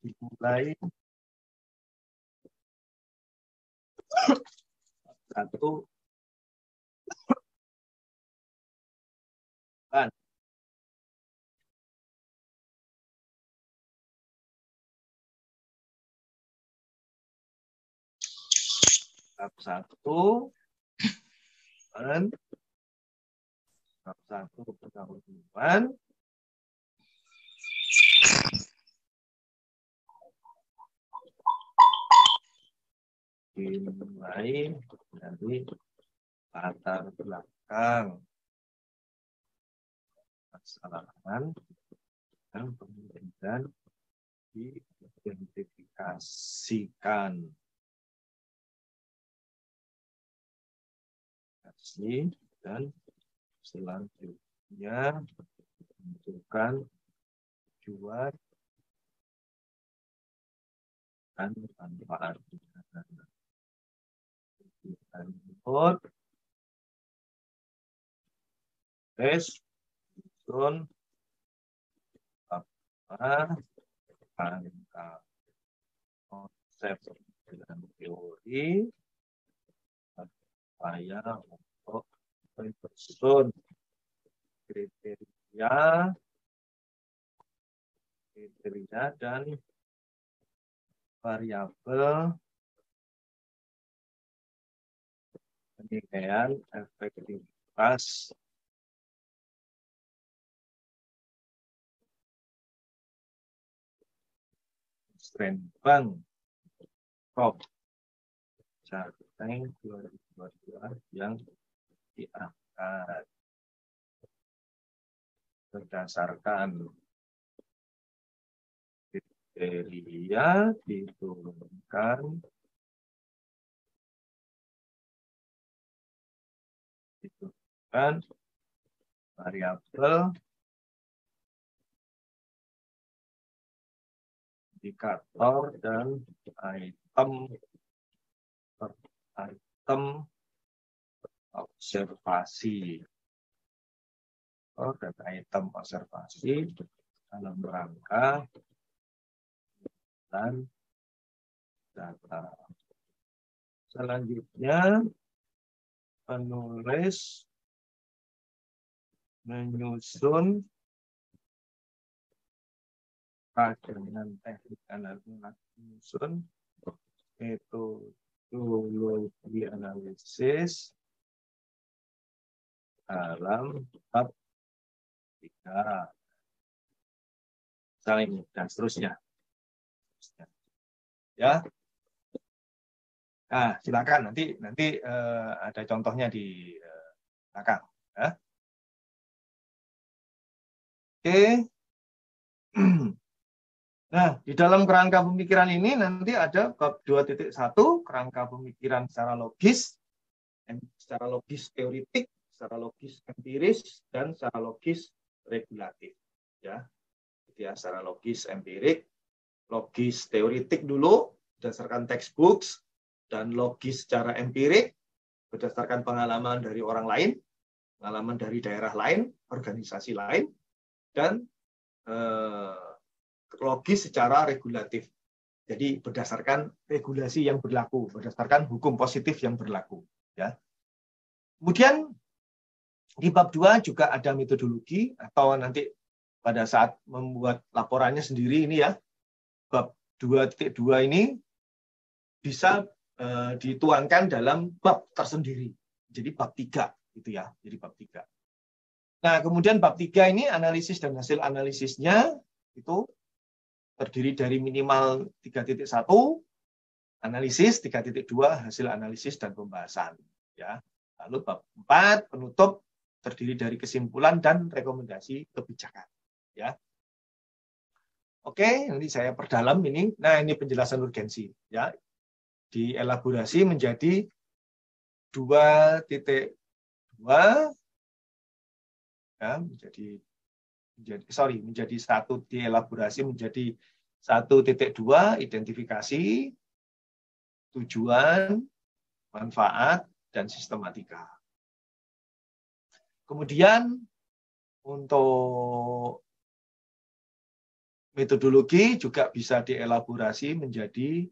dimulai satu kan bab 1 dan bab 1 pendahuluan dimulai dari latar belakang kesalahan dan kemudian diidentifikasikan dan selanjutnya menentukan tujuan dan manfaat. Lanjut tes sun apa angka konsep dan teori supaya untuk menyusun kriteria dan variabel penilaian efektivitas musrenbang COP Jateng 2022 yang diangkat berdasarkan kriteria diturunkan variabel indikator dan item observasi. Dan item observasi dalam rangka dan data. Selanjutnya, penulis menyusun dengan teknik analisis, menyusun metodologi analisis dalam bab 3. Saling dan seterusnya. Ya. Nah, silakan nanti ada contohnya di belakang. Ya. Oke. Nah, di dalam kerangka pemikiran ini nanti ada bab 2.1, kerangka pemikiran secara logis teoritik, secara logis empiris, dan secara logis regulatif. Ya, secara logis empirik, logis teoritik dulu berdasarkan textbooks, dan logis secara empirik berdasarkan pengalaman dari orang lain, pengalaman dari daerah lain, organisasi lain, dan logis secara regulatif. Jadi berdasarkan regulasi yang berlaku, berdasarkan hukum positif yang berlaku. Ya. Kemudian di bab 2 juga ada metodologi, atau nanti pada saat membuat laporannya sendiri ini ya, bab 2.2 ini bisa dituangkan dalam bab tersendiri. Jadi bab 3 gitu ya. Jadi bab 3. Nah, kemudian bab 3 ini analisis dan hasil analisisnya itu terdiri dari minimal 3.1 analisis, 3.2 hasil analisis dan pembahasan ya. Lalu bab 4 penutup terdiri dari kesimpulan dan rekomendasi kebijakan ya. Oke, nanti saya perdalam ini. Nah, ini penjelasan urgensi ya. Dielaborasi menjadi 2.2 ya, menjadi satu, dielaborasi menjadi 1.2 identifikasi, tujuan, manfaat, dan sistematika. Kemudian untuk metodologi juga bisa dielaborasi menjadi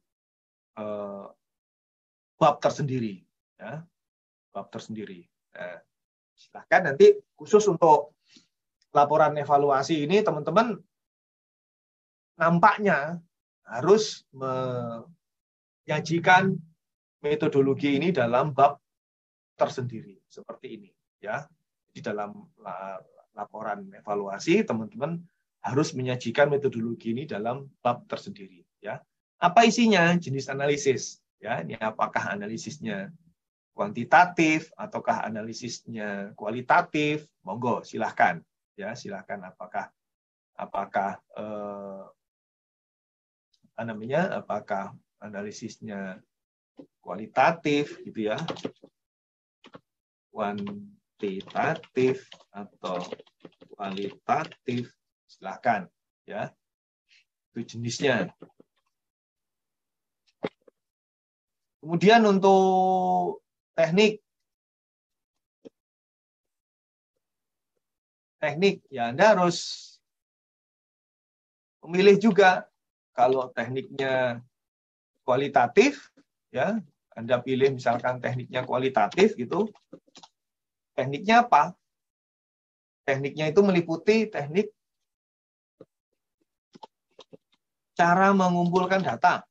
bab tersendiri, ya, bab tersendiri. Nah, silahkan nanti khusus untuk laporan evaluasi ini teman-teman nampaknya harus menyajikan metodologi ini dalam bab tersendiri seperti ini, ya. Di dalam laporan evaluasi teman-teman harus menyajikan metodologi ini dalam bab tersendiri, ya. Apa isinya? Jenis analisis, ya. Ini apakah analisisnya kuantitatif ataukah analisisnya kualitatif? Monggo, silahkan, ya, silahkan. Apakah apakah analisisnya kualitatif, gitu ya, kuantitatif atau kualitatif? Silahkan, ya. Itu jenisnya. Kemudian untuk teknik ya Anda harus memilih juga. Kalau tekniknya kualitatif, ya Anda pilih misalkan tekniknya kualitatif gitu. Tekniknya apa? Tekniknya itu meliputi teknik cara mengumpulkan data.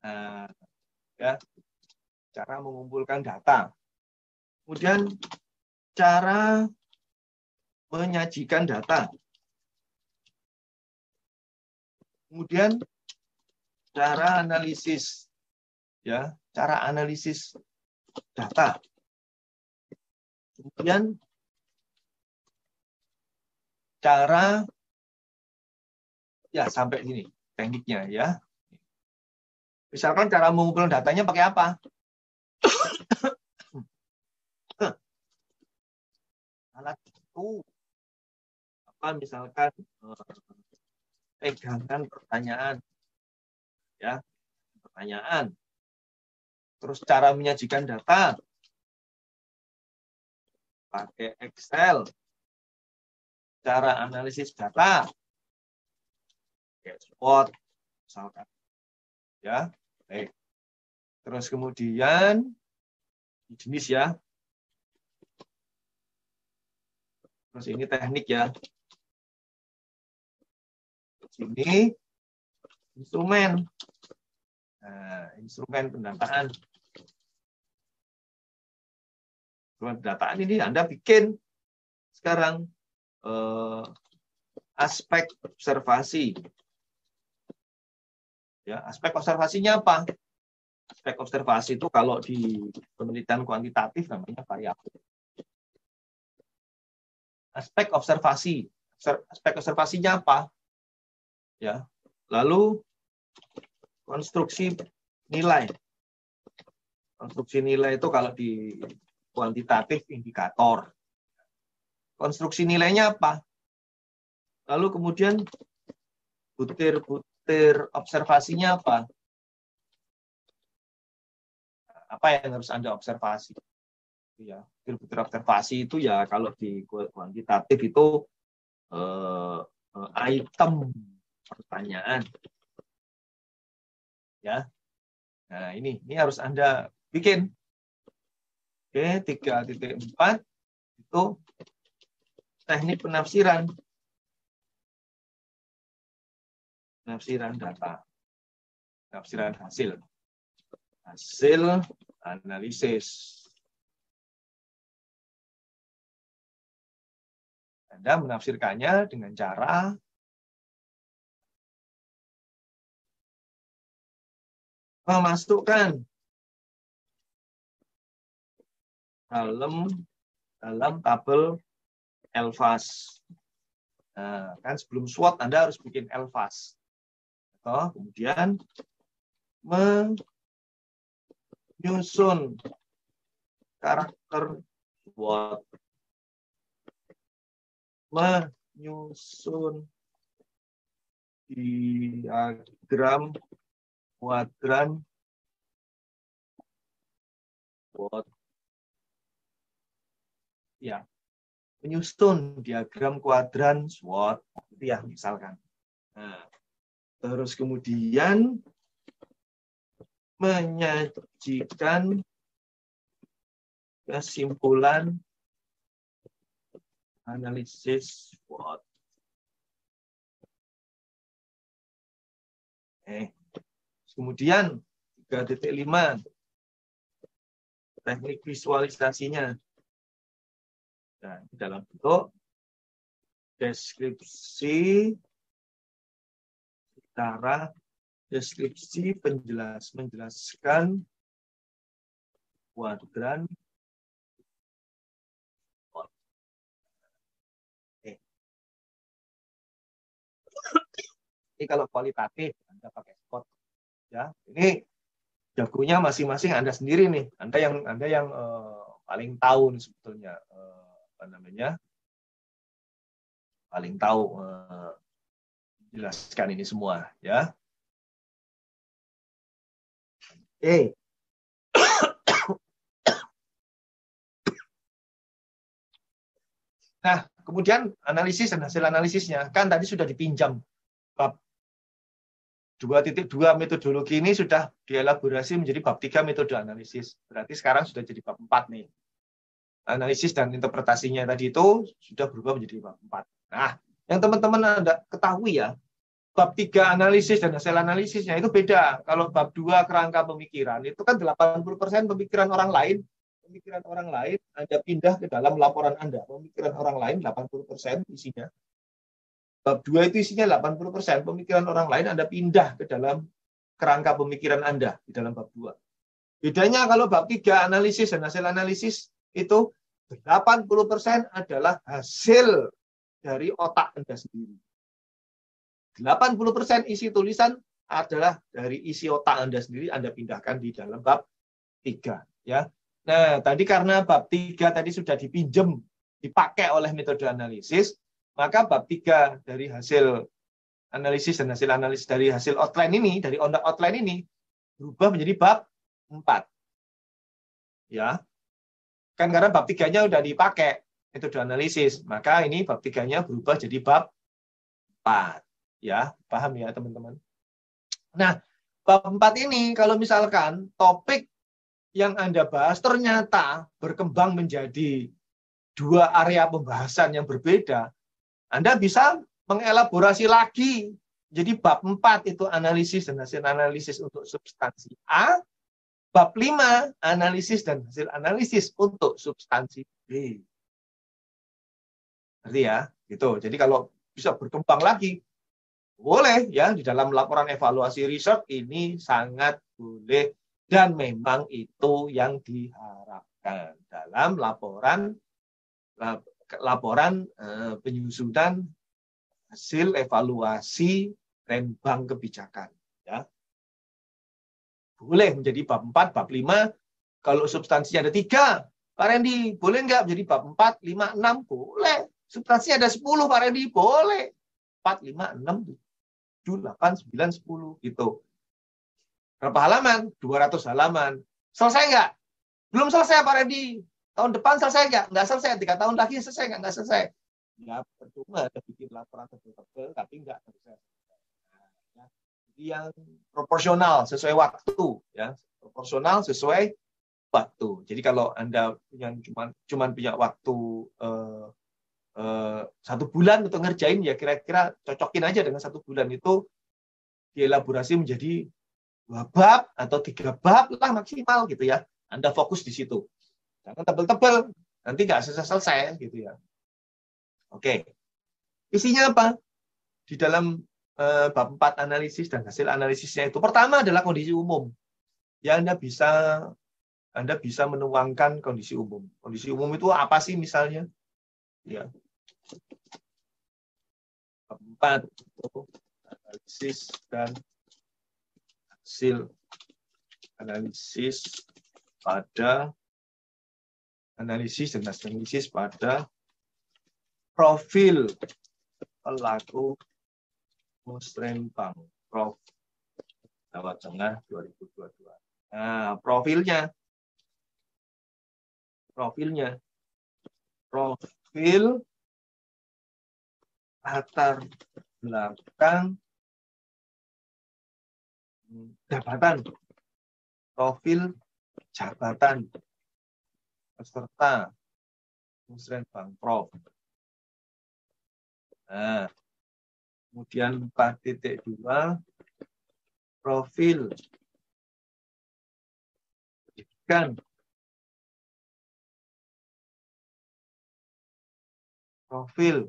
Nah, ya, cara mengumpulkan data. Kemudian cara menyajikan data. Kemudian cara analisis, ya, cara analisis data. Kemudian cara, ya sampai sini tekniknya, ya. Misalkan cara mengumpulkan datanya pakai apa? Alat itu apa, misalkan pegangan pertanyaan. Ya, pertanyaan. Terus cara menyajikan data. Pakai Excel. Cara analisis data. Pakai SWOT, misalkan. Ya, baik. Terus kemudian jenis ya. Terus ini teknik ya. Terus ini instrumen. Nah, instrumen pendataan. Instrumen pendataan ini Anda bikin sekarang aspek observasi. Ya, aspek observasinya apa? Aspek observasi itu kalau di penelitian kuantitatif namanya variabel. Aspek observasi. Aspek observasinya apa? Ya. Lalu konstruksi nilai. Konstruksi nilai itu kalau di kuantitatif indikator. Konstruksi nilainya apa? Lalu kemudian butir-butir observasinya apa? Apa yang harus Anda observasi? Ya, butir-butir observasi itu ya kalau di kuantitatif itu item pertanyaan. Ya. Nah, ini harus Anda bikin. Oke, 3.4 itu teknik penafsiran. Penafsiran data. Penafsiran hasil. Hasil analisis. Anda menafsirkannya dengan cara memasukkan dalam tabel LVAS. Nah, kan sebelum SWOT Anda harus bikin LVAS. Kemudian menyusun karakter SWOT. Menyusun diagram kuadran SWOT. Ya, menyusun diagram kuadran SWOT itu ya misalkan. Nah, terus kemudian menyajikan kesimpulan analisis SWOT. Kemudian 3.5 teknik visualisasinya. Nah, dalam bentuk deskripsi secara deskripsi menjelaskan kuadran. Ini kalau kualitatif Anda pakai SWOT ya. Ini jagonya masing-masing Anda sendiri nih. Anda yang paling tahu nih sebetulnya apa namanya? Paling tahu jelaskan ini semua ya. Oke. Nah, kemudian analisis dan hasil analisisnya kan tadi sudah dipinjam. Bab 2.2 metodologi ini sudah dielaborasi menjadi bab 3 metode analisis. Berarti sekarang sudah jadi bab 4 nih. Analisis dan interpretasinya tadi itu sudah berubah menjadi bab 4. Nah, yang teman-teman Anda ketahui ya, bab 3 analisis dan hasil analisisnya itu beda. Kalau bab 2 kerangka pemikiran, itu kan 80% pemikiran orang lain. Pemikiran orang lain Anda pindah ke dalam laporan Anda. Pemikiran orang lain 80% isinya. Bab 2 itu isinya 80%. Pemikiran orang lain Anda pindah ke dalam kerangka pemikiran Anda di dalam bab 2. Bedanya kalau bab 3 analisis dan hasil analisis itu 80% adalah hasil dari otak Anda sendiri. 80% isi tulisan adalah dari isi otak Anda sendiri, Anda pindahkan di dalam bab 3. Ya. Nah, tadi karena bab 3 tadi sudah dipinjam, dipakai oleh metode analisis, maka bab 3 dari hasil analisis dan hasil analisis dari hasil outline ini, dari outline ini berubah menjadi bab 4. Ya. Kan karena bab 3-nya udah dipakai metode analisis, maka ini bab 3-nya berubah jadi bab 4. Ya, paham ya teman-teman? Nah, bab 4 ini kalau misalkan topik yang Anda bahas ternyata berkembang menjadi 2 area pembahasan yang berbeda, Anda bisa mengelaborasi lagi. Jadi bab 4 itu analisis dan hasil analisis untuk substansi A, bab 5 analisis dan hasil analisis untuk substansi B. Ngerti ya? Gitu. Jadi kalau bisa berkembang lagi, boleh ya, di dalam laporan evaluasi research ini sangat boleh dan memang itu yang diharapkan dalam laporan penyusunan hasil evaluasi Renbang kebijakan. Ya. Boleh menjadi bab 4, bab 5. Kalau substansinya ada 3, Pak Randy, boleh nggak menjadi bab 4, 5, 6? Boleh. Substansinya ada 10, Pak Randy, boleh. 4, 5, 6, 7, 8, 9, 10. Gitu. Berapa halaman? 200 halaman. Selesai nggak? Belum selesai, Pak Randy. Tahun depan selesai nggak? Nggak selesai. 3 tahun lagi selesai nggak? Nggak selesai. Ya, percuma ada bikin laporan tebel-tebel, tapi nggak selesai. Nah, jadi yang proporsional sesuai waktu. Ya. Proporsional sesuai waktu. Jadi kalau Anda cuma punya waktu 1 bulan untuk ngerjain, ya kira-kira cocokin aja dengan 1 bulan itu dielaborasi menjadi 2 bab atau 3 bab lah maksimal gitu ya. Anda fokus di situ. Jangan tebel-tebel, nanti nggak selesai-selesai gitu ya. Oke. Isinya apa? Di dalam bab 4 analisis dan hasil analisisnya itu. Pertama adalah kondisi umum. Ya Anda bisa menuangkan kondisi umum. Kondisi umum itu apa sih misalnya? Ya. Bab 4 itu analisis dan hasil analisis pada profil pelaku musrenbang Prof. Jawa Tengah 2022. Nah, profil latar belakang jabatan, profil jabatan peserta musrenbang Prof. Nah, kemudian 4.2 profil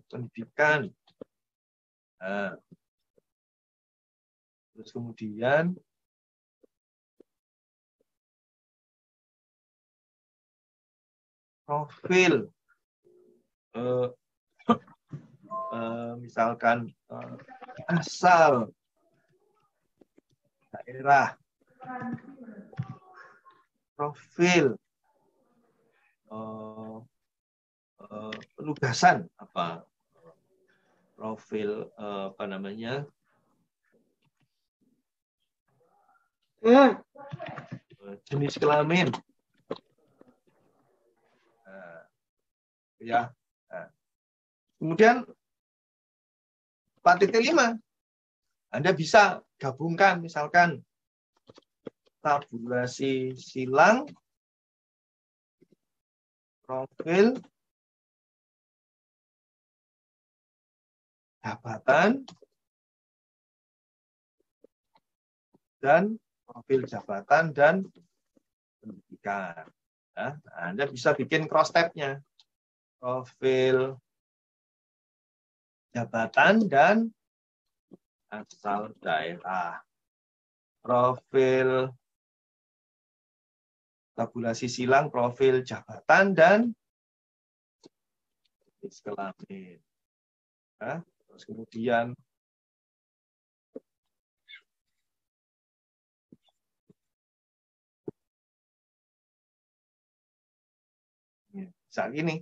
pendidikan, Nah, terus kemudian profil misalkan asal daerah, profil penugasan apa, profil apa namanya, jenis kelamin, nah, ya. Nah. Kemudian 4.5 Anda bisa gabungkan misalkan tabulasi silang, profil jabatan, dan profil jabatan dan pendidikan. Nah, Anda bisa bikin cross tab-nya. Profil jabatan dan asal daerah. Profil tabulasi silang, profil jabatan dan jenis kelamin. Nah, terus kemudian saat ini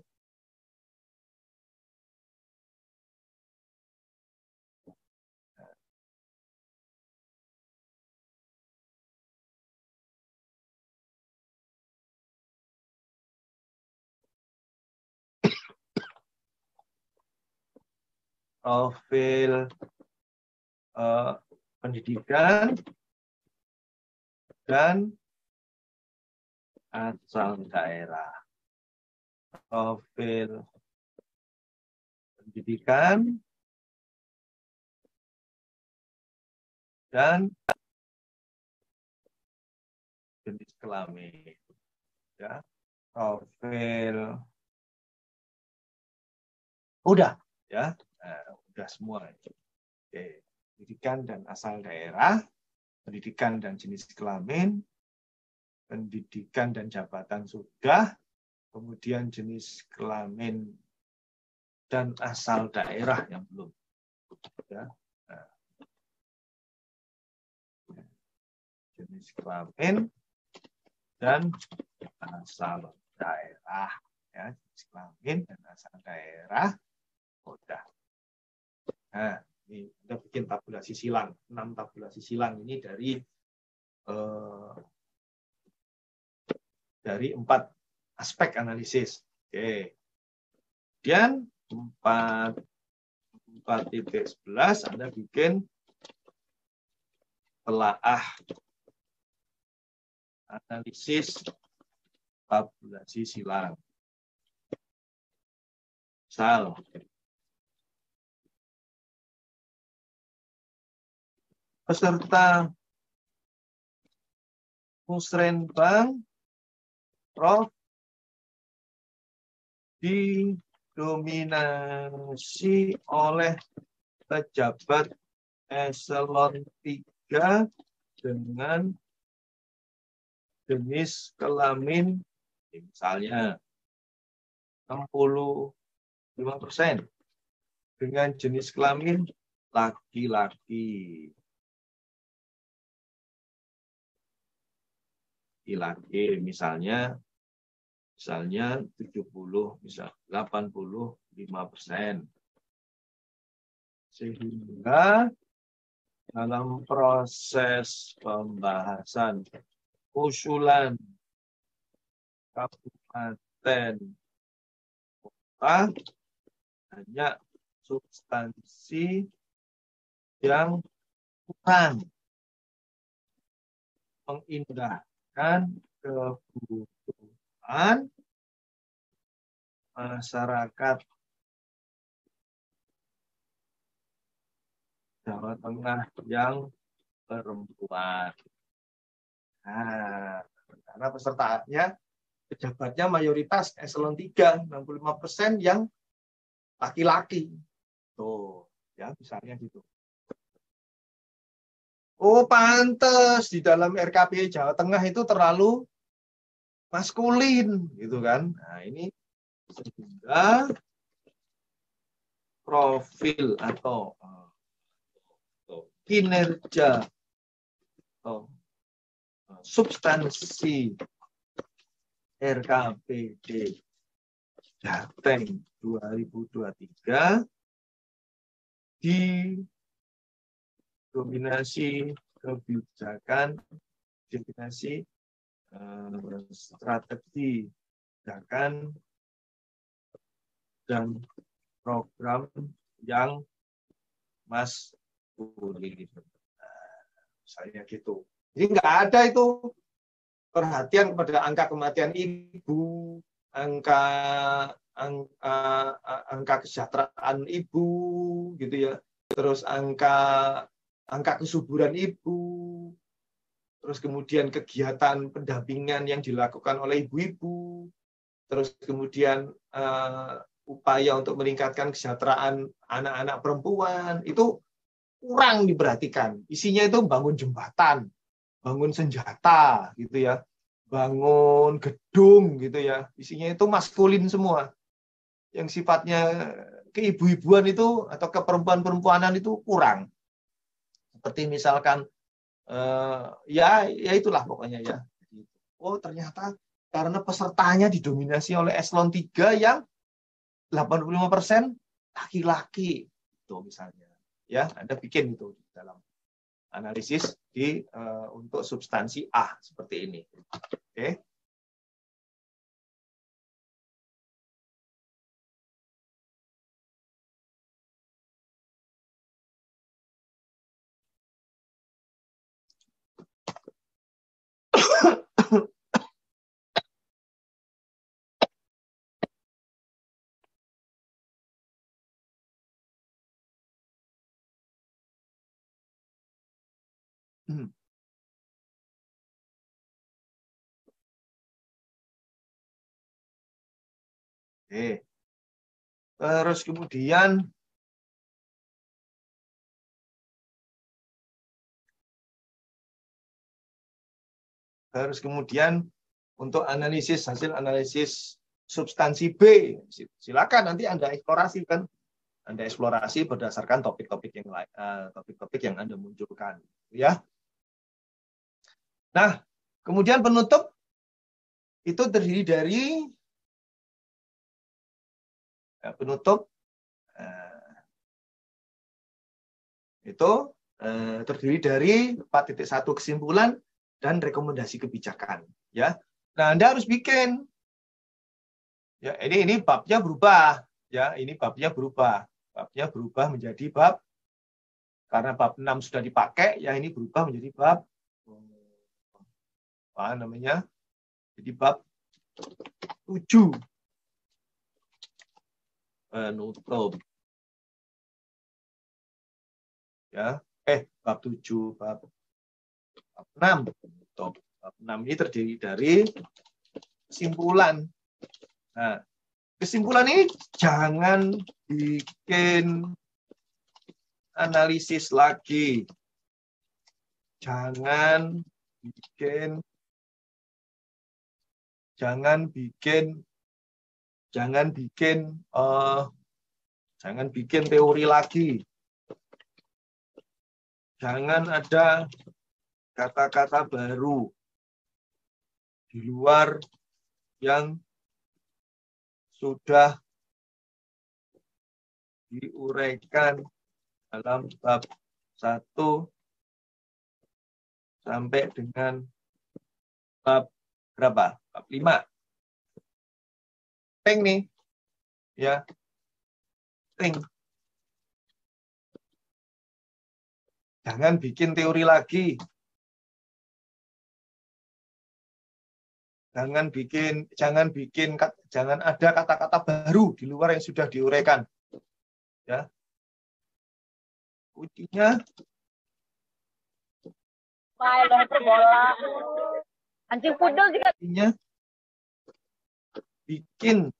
profil pendidikan dan asal daerah. Profil pendidikan dan jenis kelamin. Ya, profil udah ya, udah semua. Oke. Pendidikan dan asal daerah, pendidikan dan jenis kelamin, pendidikan dan jabatan sudah, kemudian jenis kelamin dan asal daerah yang belum. Ya. Nah, jenis kelamin dan asal daerah. Ya, jenis kelamin dan asal daerah udah. Nah, ini kita bikin tabulasi silang, 6 tabulasi silang ini dari 4 aspek analisis. Oke. Kemudian 4.11 Anda bikin telaah analisis tabulasi silang. Misal peserta musrenbang Prof didominasi oleh pejabat eselon 3 dengan jenis kelamin misalnya 65%, dengan jenis kelamin laki-laki. Laki-laki misalnya 70, misal 85%. Sehingga dalam proses pembahasan usulan kabupaten kota banyak substansi yang kurang mengindahkan kebutuhan masyarakat Jawa Tengah yang perempuan. Nah, karena pesertanya, pejabatnya mayoritas eselon 3, 65% yang laki-laki. Tuh, ya misalnya gitu. Oh, pantes di dalam RKP Jawa Tengah itu terlalu maskulin, gitu kan. Nah, ini sehingga profil atau kinerja atau substansi RKPD Jateng 2023 didominasi kebijakan, definisi strategi kebijakan dan program yang maskulin. Misalnya gitu. Jadi nggak ada itu perhatian kepada angka kematian ibu, angka kesejahteraan ibu, gitu ya. Terus angka kesuburan ibu, terus kemudian kegiatan pendampingan yang dilakukan oleh ibu-ibu, terus kemudian upaya untuk meningkatkan kesejahteraan anak-anak perempuan, itu kurang diperhatikan. Isinya itu bangun jembatan, bangun senjata, gitu ya, bangun gedung, gitu ya. Isinya itu maskulin semua. Yang sifatnya keibu-ibuan itu atau keperempuan-perempuanan itu kurang. Seperti misalkan ya itulah pokoknya ya. Oh, ternyata karena pesertanya didominasi oleh eselon 3 yang 85% laki-laki. Itu misalnya. Ya, Anda bikin itu di dalam analisis untuk substansi A seperti ini. Oke. Oke. Terus kemudian untuk hasil analisis substansi B, silakan nanti Anda eksplorasi kan. Anda eksplorasi berdasarkan topik-topik yang lain, topik-topik yang Anda munculkan, ya. Nah, kemudian penutup itu terdiri dari terdiri dari 4.1 kesimpulan dan rekomendasi kebijakan, ya. Nah, Anda harus bikin, ya. Ini babnya berubah, ya. Ini babnya berubah. Babnya berubah menjadi bab, karena bab 6 sudah dipakai, ya ini berubah menjadi bab, apa namanya? Jadi bab 7. Penutup. Ya, bab 7, bab 6 penutup. Bab 6 ini terdiri dari kesimpulan. Nah, kesimpulan ini jangan bikin analisis lagi. Jangan bikin teori lagi. Jangan ada kata-kata baru di luar yang sudah diuraikan dalam bab 1 sampai dengan bab berapa? Bab 5. Peng nih. Ya. Peng. Jangan bikin teori lagi. Jangan ada kata-kata baru di luar yang sudah diuraikan. Ya. Kuncinya bola. Anjing pudel juga. Bikin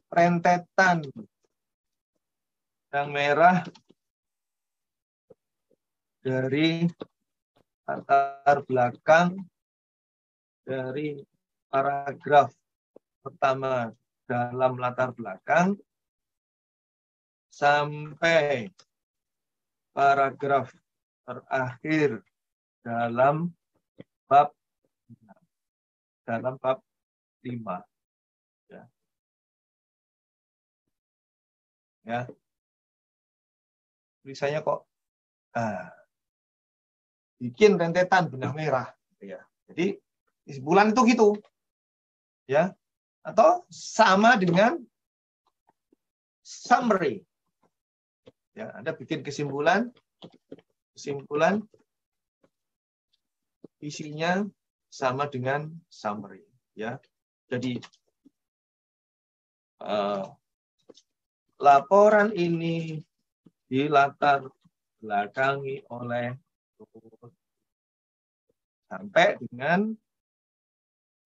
rentetan yang merah dari latar belakang dari paragraf pertama dalam latar belakang sampai paragraf terakhir dalam bab 5. Ya. Tulisannya kok bikin rentetan benang merah, ya. Jadi kesimpulan itu gitu, ya. Atau sama dengan summary, ya. Anda bikin kesimpulan isinya sama dengan summary, ya. Jadi laporan ini dilatar belakangi oleh sampai dengan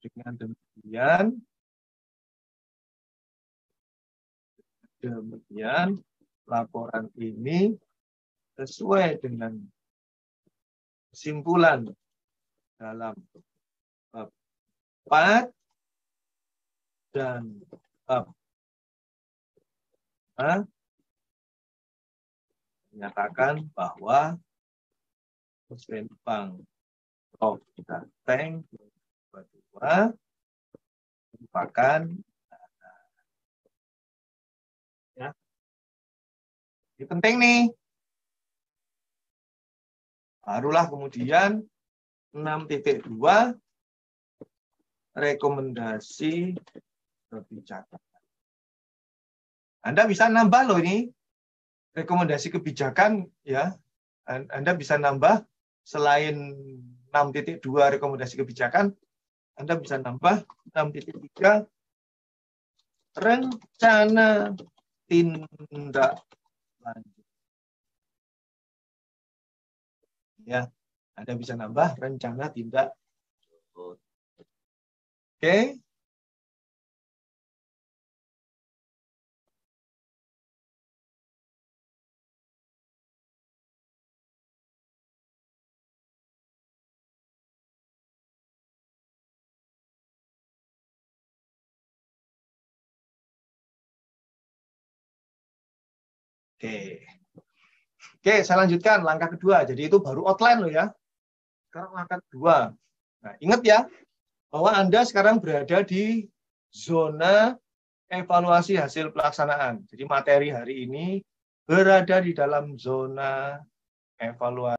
demikian laporan ini sesuai dengan kesimpulan dalam bab 4 dan bab 5 menyatakan bahwa Muslimpang Prof. Tank 22 merupakan, ya, ini penting nih. Barulah kemudian 6.2 rekomendasi kebijakan. Anda bisa nambah loh ini rekomendasi kebijakan, ya. Anda bisa nambah selain 6.2 rekomendasi kebijakan, Anda bisa nambah 6.3 rencana tindak lanjut. Ya, Anda bisa nambah rencana tindak lanjut. Oke. Oke. Oke, saya lanjutkan langkah kedua. Jadi itu baru outline loh ya. Sekarang langkah kedua. Nah, ingat ya, bahwa Anda sekarang berada di zona evaluasi hasil pelaksanaan. Jadi materi hari ini berada di dalam zona evaluasi